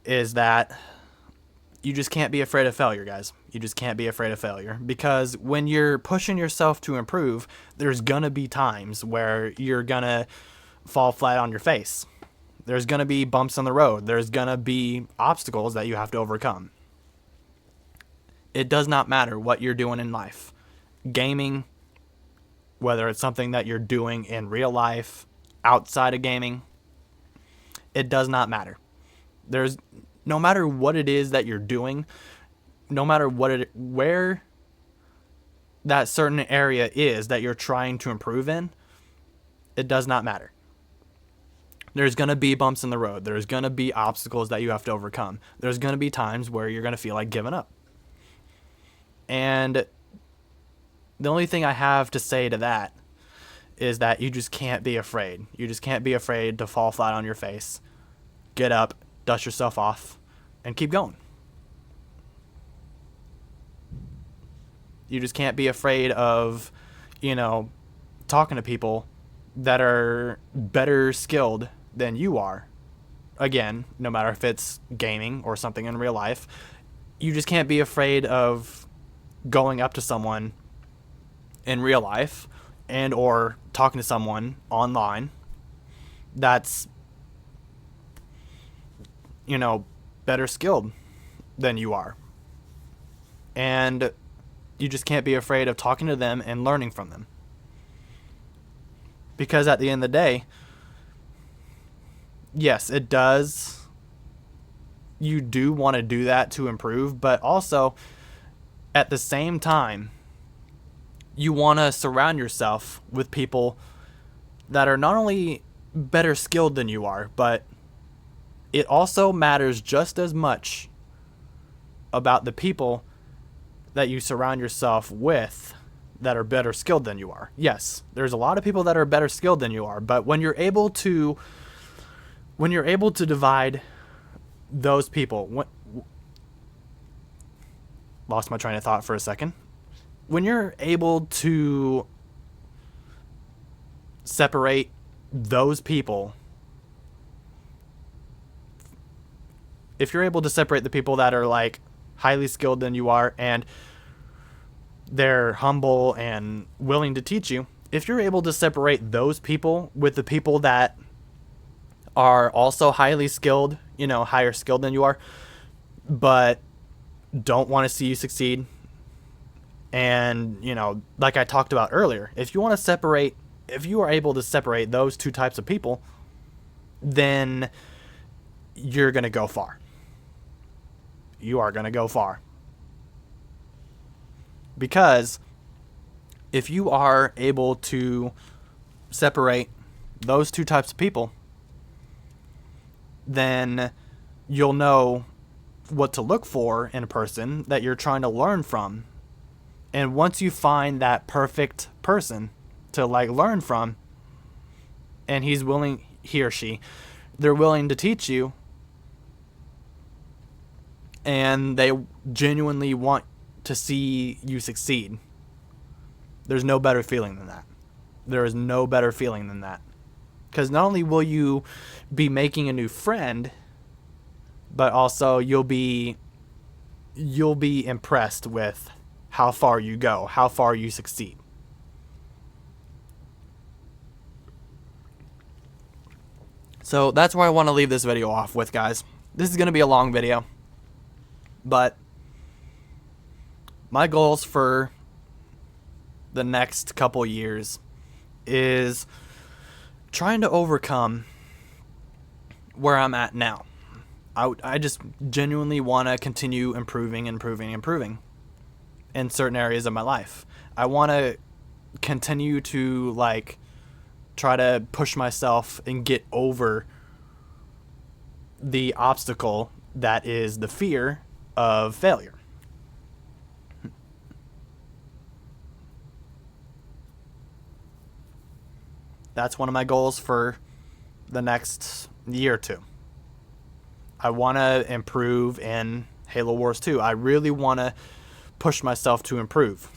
[SPEAKER 1] is that you just can't be afraid of failure, guys. You just can't be afraid of failure. Because when you're pushing yourself to improve, there's going to be times where you're going to fall flat on your face. There's going to be bumps on the road. There's going to be obstacles that you have to overcome. It does not matter what you're doing in life. Gaming, whether it's something that you're doing in real life, outside of gaming, it does not matter. No matter what it is that you're doing, no matter where that certain area is that you're trying to improve in, it does not matter. There's going to be bumps in the road. There's going to be obstacles that you have to overcome. There's going to be times where you're going to feel like giving up. And the only thing I have to say to that is that you just can't be afraid. You just can't be afraid to fall flat on your face. Get up, dust yourself off, and keep going. You just can't be afraid of, talking to people that are better skilled than you are. Again, no matter if it's gaming or something in real life, you just can't be afraid of going up to someone in real life and or talking to someone online that's, better skilled than you are. And you just can't be afraid of talking to them and learning from them. Because at the end of the day, yes, it does. You do want to do that to improve, but also at the same time, you want to surround yourself with people that are not only better skilled than you are, but it also matters just as much about the people that you surround yourself with that are better skilled than you are. Yes, there's a lot of people that are better skilled than you are, but when you're able to divide those people, lost my train of thought for a second. When you're able to separate those people, if you're able to separate the people that are like highly skilled than you are and they're humble and willing to teach you, if you're able to separate those people with the people that are also highly skilled, higher skilled than you are, but don't want to see you succeed, and, like I talked about earlier, if you are able to separate those two types of people, then you're going to go far. You are going to go far. Because if you are able to separate those two types of people, then you'll know what to look for in a person that you're trying to learn from. And once you find that perfect person to learn from, and he or she, they're willing to teach you, and they genuinely want to see you succeed, there's no better feeling than that. There is no better feeling than that. Because not only will you be making a new friend, but also you'll be impressed with how far you go, how far you succeed. So that's where I want to leave this video off with, guys. This is going to be a long video, but my goals for the next couple years is trying to overcome where I'm at now. I just genuinely want to continue improving in certain areas of my life. I want to continue to like try to push myself and get over the obstacle that is the fear of failure. That's one of my goals for the next year or two. I want to improve in Halo Wars 2. I really want to push myself to improve.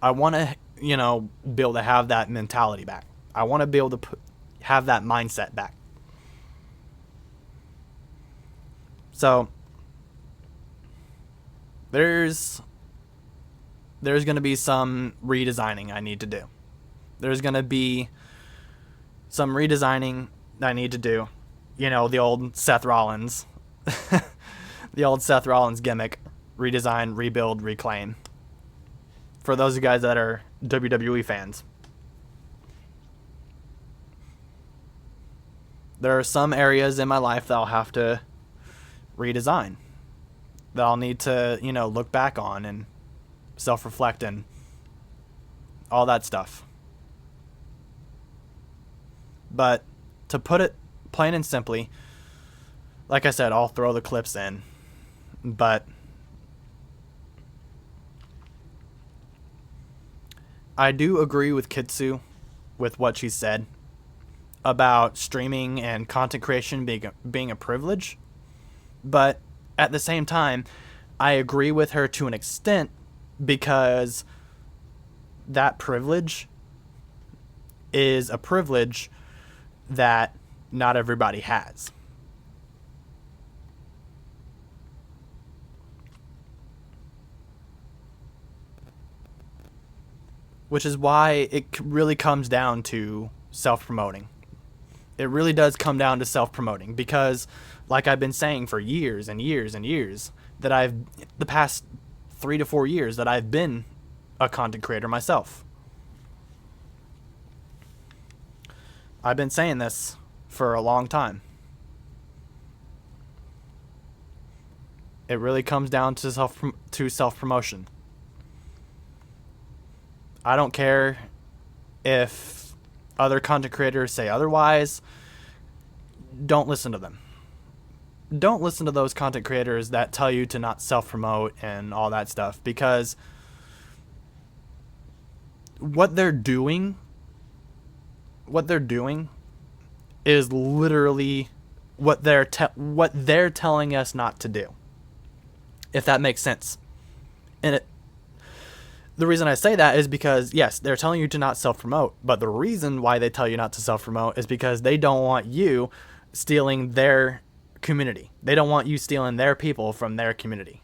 [SPEAKER 1] I want to, be able to have that mentality back. I want to be able to have that mindset back. So, there's going to be some redesigning I need to do. There's going to be some redesigning I need to do. The old Seth Rollins. The old Seth Rollins gimmick. Redesign, rebuild, reclaim. For those of you guys that are WWE fans. There are some areas in my life that I'll have to redesign. That I'll need to, look back on and self-reflect and all that stuff. But to put it plain and simply, like I said, I'll throw the clips in, but I do agree with Kitsu with what she said about streaming and content creation being a privilege, but at the same time, I agree with her to an extent because that privilege is a privilege that not everybody has. Which is why it really comes down to self-promoting. It really does come down to self-promoting because, like I've been saying for years and years and years, the past 3 to 4 years that I've been a content creator myself. I've been saying this for a long time. It really comes down to self-promotion. I don't care if other content creators say otherwise. Don't listen to them. Don't listen to those content creators that tell you to not self-promote and all that stuff, because what they're doing is literally what they're telling us not to do. If that makes sense. And the reason I say that is because, yes, they're telling you to not self-promote, but the reason why they tell you not to self-promote is because they don't want you stealing their community. They don't want you stealing their people from their community.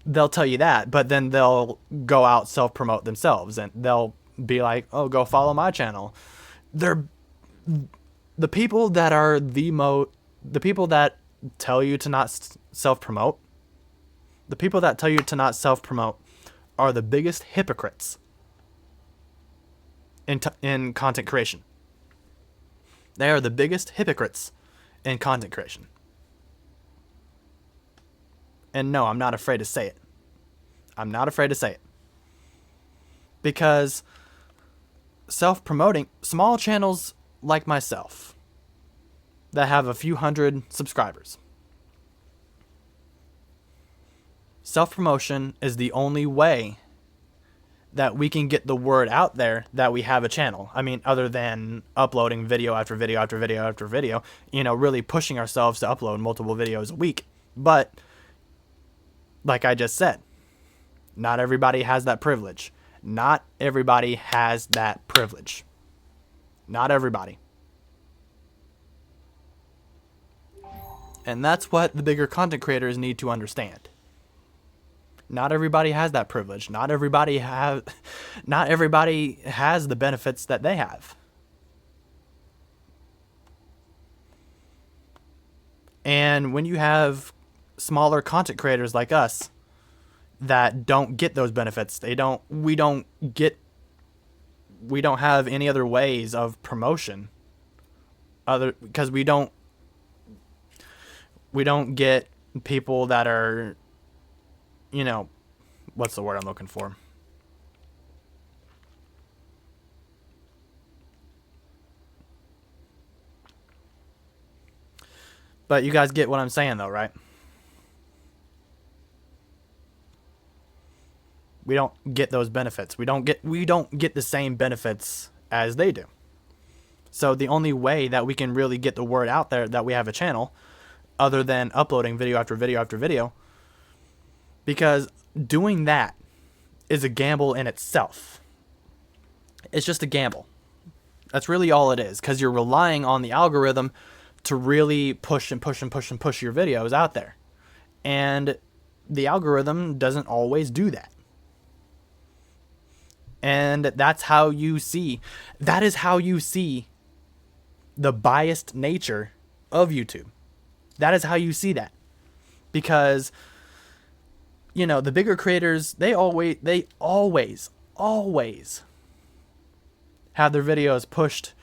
[SPEAKER 1] They'll tell you that, but then they'll go out self-promote themselves, and they'll be like, oh, go follow my channel. They're the people that are the people that tell you to not self-promote. The people that tell you to not self-promote are the biggest hypocrites in content creation. They are the biggest hypocrites in content creation. And no, I'm not afraid to say it. I'm not afraid to say it. Because self-promoting, small channels like myself that have a few hundred subscribers, self-promotion is the only way that we can get the word out there that we have a channel. I mean, other than uploading video after video after video after video, really pushing ourselves to upload multiple videos a week. But like I just said, not everybody has that privilege. Not everybody has that privilege. Not everybody. And that's what the bigger content creators need to understand. Not everybody has that privilege. Not everybody has the benefits that they have. And when you have smaller content creators like us that don't get those benefits, we don't have any other ways of promotion because we don't get people that are, what's the word I'm looking for? But you guys get what I'm saying though, right? We don't get those benefits. We don't get the same benefits as they do. So the only way that we can really get the word out there that we have a channel, other than uploading video after video after video, because doing that is a gamble in itself. It's just a gamble. That's really all it is, because you're relying on the algorithm to really push and push and push and push your videos out there. And the algorithm doesn't always do that. And that is how you see the biased nature of YouTube. That is how you see that. Because, the bigger creators, they always have their videos pushed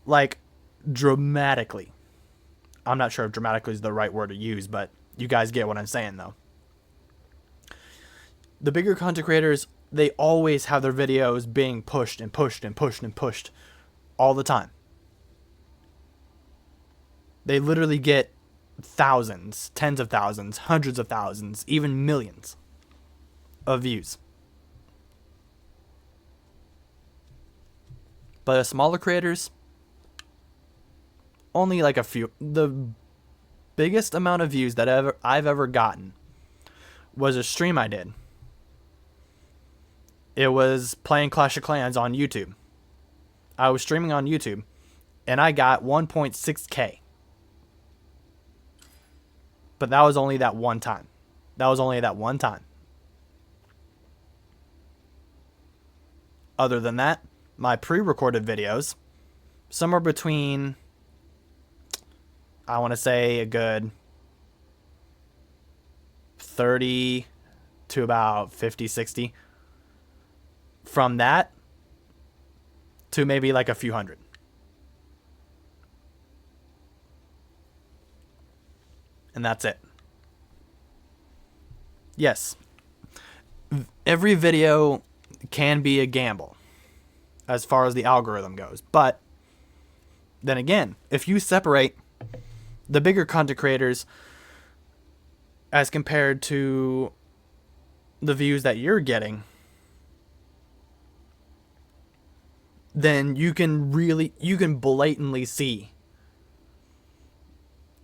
[SPEAKER 1] like dramatically. I'm not sure if dramatically is the right word to use, but you guys get what I'm saying though. The bigger content creators, they always have their videos being pushed and pushed and pushed and pushed all the time. They literally get thousands, tens of thousands, hundreds of thousands, even millions of views. But the smaller creators, only like a few. The biggest amount of views that I've ever gotten was a stream I did. It was playing Clash of Clans on YouTube. I was streaming on YouTube, and I got 1.6K. But that was only that one time. Other than that, my pre-recorded videos, somewhere between, I want to say a good 30 to about 50, 60. From that to maybe like a few hundred. And that's it. Yes, every video can be a gamble as far as the algorithm goes. But then again, if you separate the bigger content creators as compared to the views that you're getting, then you can blatantly see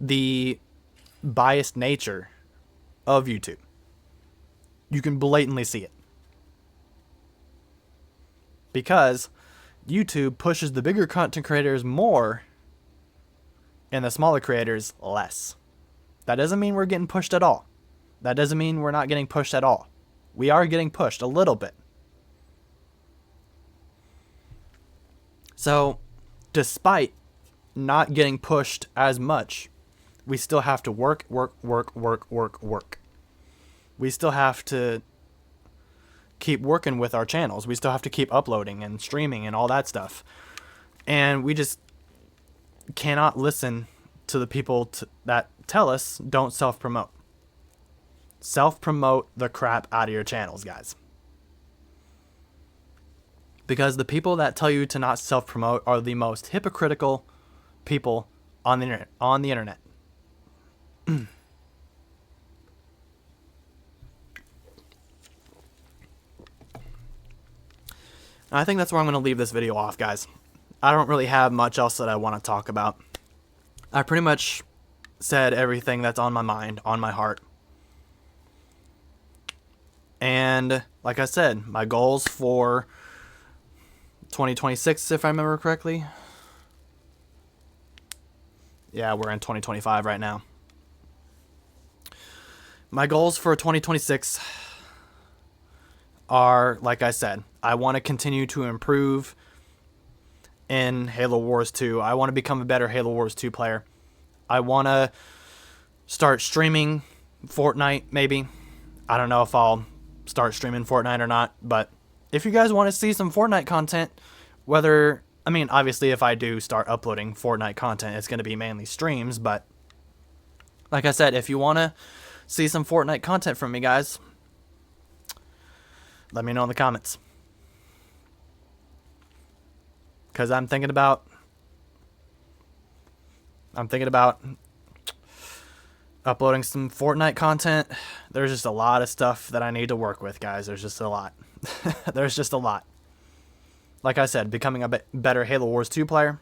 [SPEAKER 1] the biased nature of YouTube. You can blatantly see it. Because YouTube pushes the bigger content creators more and the smaller creators less. That doesn't mean we're getting pushed at all. That doesn't mean we're not getting pushed at all. We are getting pushed a little bit. So, despite not getting pushed as much, we still have to work. We still have to keep working with our channels. We still have to keep uploading and streaming and all that stuff. And we just cannot listen to the people that tell us don't self-promote. Self-promote the crap out of your channels, guys. Because the people that tell you to not self-promote are the most hypocritical people on the internet. I think that's where I'm going to leave this video off, guys. I don't really have much else that I want to talk about. I pretty much said everything that's on my mind, on my heart. And like I said, my goals for 2026, if I remember correctly. Yeah, we're in 2025 right now. My goals for 2026 are, like I said, I want to continue to improve in Halo Wars 2. I want to become a better Halo Wars 2 player. I want to start streaming Fortnite, maybe. I don't know if I'll start streaming Fortnite or not, but if you guys want to see some Fortnite content, obviously if I do start uploading Fortnite content, it's going to be mainly streams, but like I said, if you want to see some Fortnite content from me, guys, let me know in the comments. Because I'm thinking about uploading some Fortnite content. There's just a lot of stuff that I need to work with, guys. There's just a lot. There's just a lot. Like I said, becoming a better Halo Wars 2 player.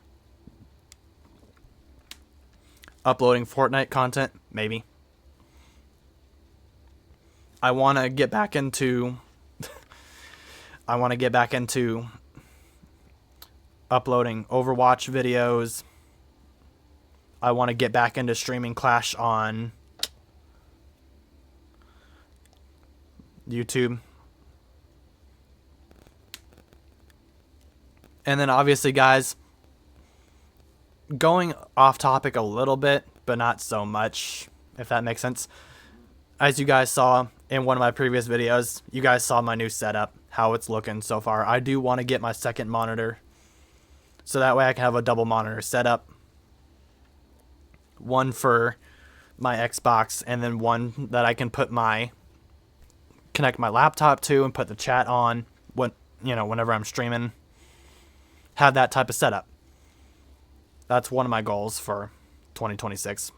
[SPEAKER 1] Uploading Fortnite content, maybe. I want to get back into uploading Overwatch videos. I want to get back into streaming Clash on YouTube. And then obviously, guys, going off topic a little bit, but not so much, if that makes sense. As you guys saw in one of my previous videos, you guys saw my new setup, how it's looking so far. I do want to get my second monitor, so that way I can have a double monitor setup. One for my Xbox, and then one that I can connect my laptop to and put the chat on whenever I'm streaming. Have that type of setup. That's one of my goals for 2026.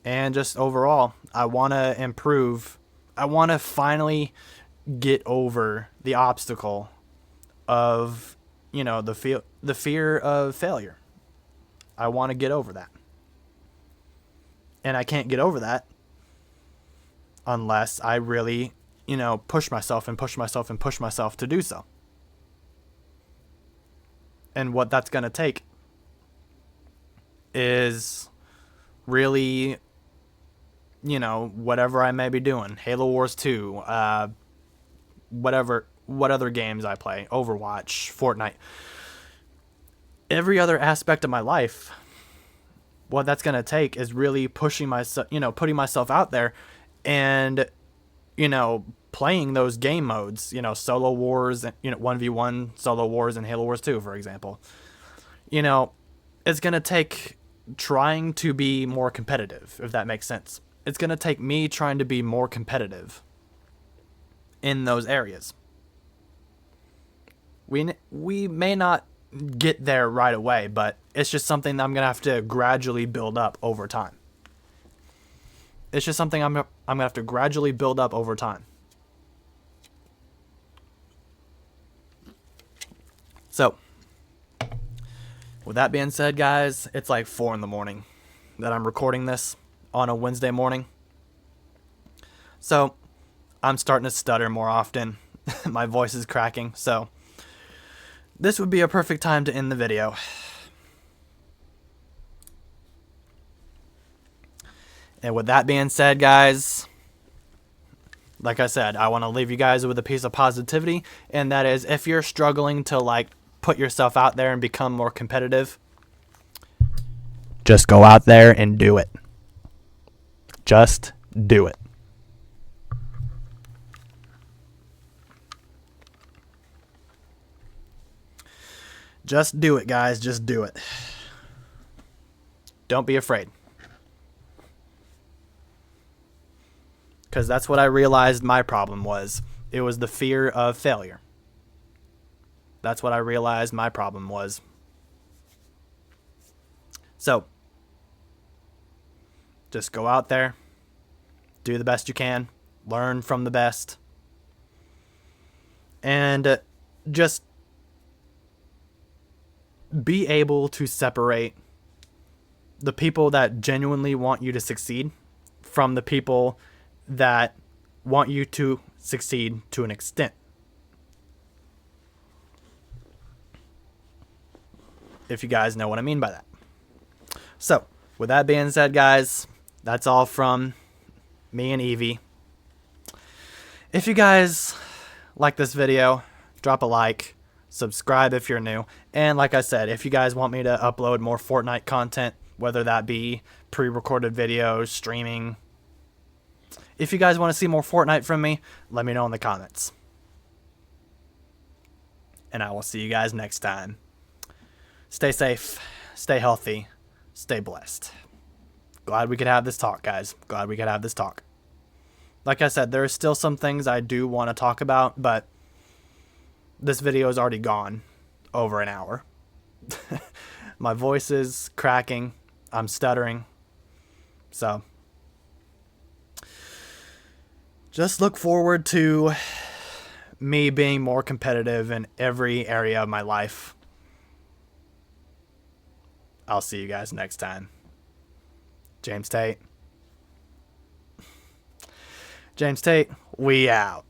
[SPEAKER 1] And just overall, I want to improve. I want to finally get over the obstacle of, the fear of failure. I want to get over that. And I can't get over that unless I really, push myself to do so. And what that's going to take is really, whatever I may be doing, Halo Wars 2, what other games I play, Overwatch, Fortnite, every other aspect of my life, what that's going to take is really putting myself out there and, playing those game modes, solo wars, 1v1 solo wars and Halo Wars 2, for example. It's going to take trying to be more competitive, if that makes sense. It's going to take me trying to be more competitive in those areas. We may not get there right away, but it's just something that I'm going to have to gradually build up over time. It's just something I'm going to have to gradually build up over time. So, with that being said, guys, it's like 4 a.m. that I'm recording this on a Wednesday morning. So, I'm starting to stutter more often. My voice is cracking, so this would be a perfect time to end the video. And with that being said, guys, like I said, I want to leave you guys with a piece of positivity, and that is, if you're struggling to put yourself out there and become more competitive, just go out there and do it. Just do it. Just do it, guys. Just do it. Don't be afraid. Because that's what I realized my problem was. It was the fear of failure. That's what I realized my problem was. So, just go out there. Do the best you can. Learn from the best. And just be able to separate the people that genuinely want you to succeed from the people that want you to succeed to an extent. If you guys know what I mean by that. So, with that being said, guys, that's all from me and Evie. If you guys like this video, drop a like, subscribe if you're new, and like I said, if you guys want me to upload more Fortnite content, whether that be pre-recorded videos, streaming, if you guys want to see more Fortnite from me, let me know in the comments. And I will see you guys next time. Stay safe, stay healthy, stay blessed. Glad we could have this talk, guys. Glad we could have this talk. Like I said, there are still some things I do want to talk about, but this video is already gone over an hour. My voice is cracking. I'm stuttering. So, just look forward to me being more competitive in every area of my life. I'll see you guys next time. James Tate. James Tate, we out.